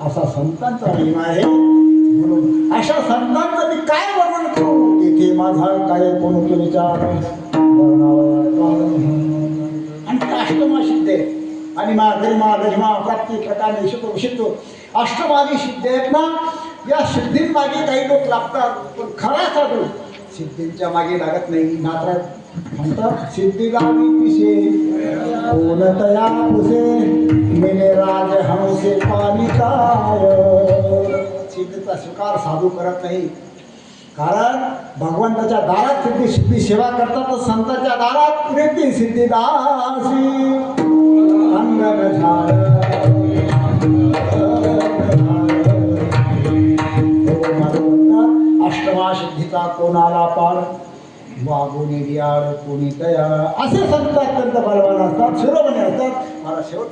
असा संतांचा महिमा आहे. म्हणून अशा संतांचं मी काय वर्णन करू. येथे माझा काय कोण तू विचार आणि ते अष्टमा सिद्ध आहे आणि गरिमा गरिमा प्राप्ती प्रकारे विषतो विषितो अष्टमादी सिद्ध आहेत ना. या सिद्धींमागे काही लोक लागतात पण खरा साधू सिद्धींच्या मागे लागत नाही. मात्र म्हणतात सिद्धीला पिसे पूर्णतया पुसे मेले राज हंसे पालिकाय. सिद्धीचा स्वीकार साधू करत नाही. कारण भगवंताच्या दारात सिद्धी सेवा करतात तर संतांच्या दारात प्रीती सिद्धिदासी अंगन झालं. अष्टमा सिद्धीचा कोणाला पार वागुनी रियाळ कोणी तया असे संत अत्यंत बलवान असतात. शिरोमणी असतात. मला शेवट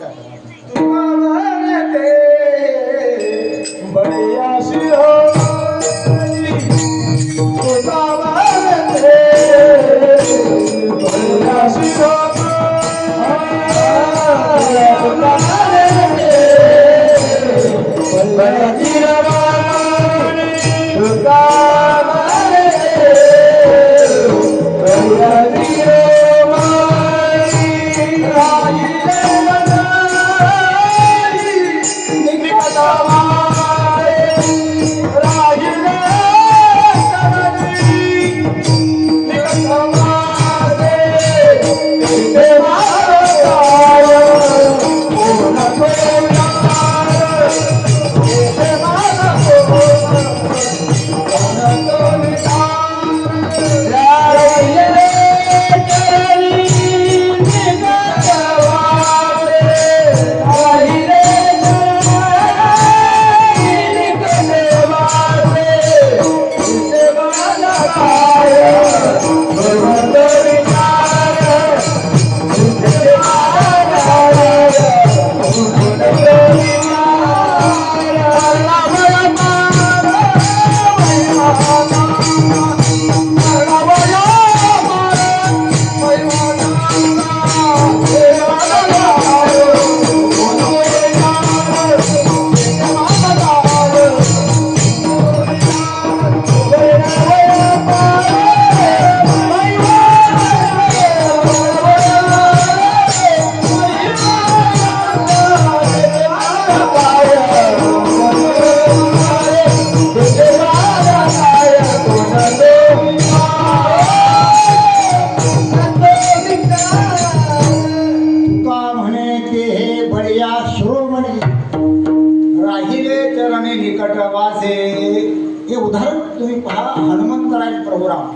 हे उदाहरण तुम्ही पहा. हनुमंतराय प्रभू राम.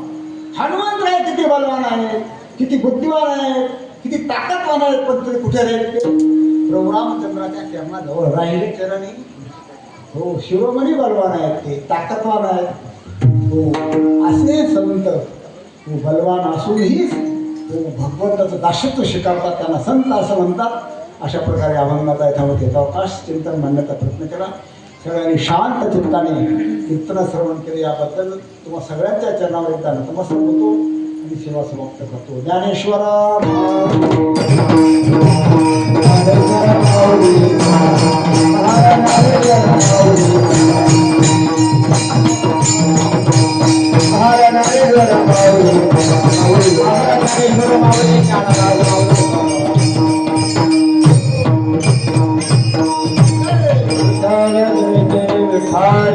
हनुमंतराय किती बलवान आहेत, किती बुद्धिवान आहेत, किती ताकदवान आहेत. पण तरी कुठे राहिले प्रभू रामचंद्राच्या चरणाजवळ राहिले चरणी. हो, शिरोमणी बलवान आहेत, ते ताकदवान आहेत. हो, असे संत हो बलवान असूनही हो भगवंताचं दासत्व स्वीकारतात. त्यांना संत असं म्हणतात. अशा प्रकारे अभंगाचा याच्यामध्ये अवकाश चिंतन मांडण्याचा प्रयत्न केला. सगळ्यांनी शांत चित्ताने कीर्तन श्रवण केले. याबद्दल तुम्हा सगळ्यांच्या चरणावर एकदा नतमस्तक होतो आणि सेवा समाप्त करतो. ज्ञानेश्वर Hare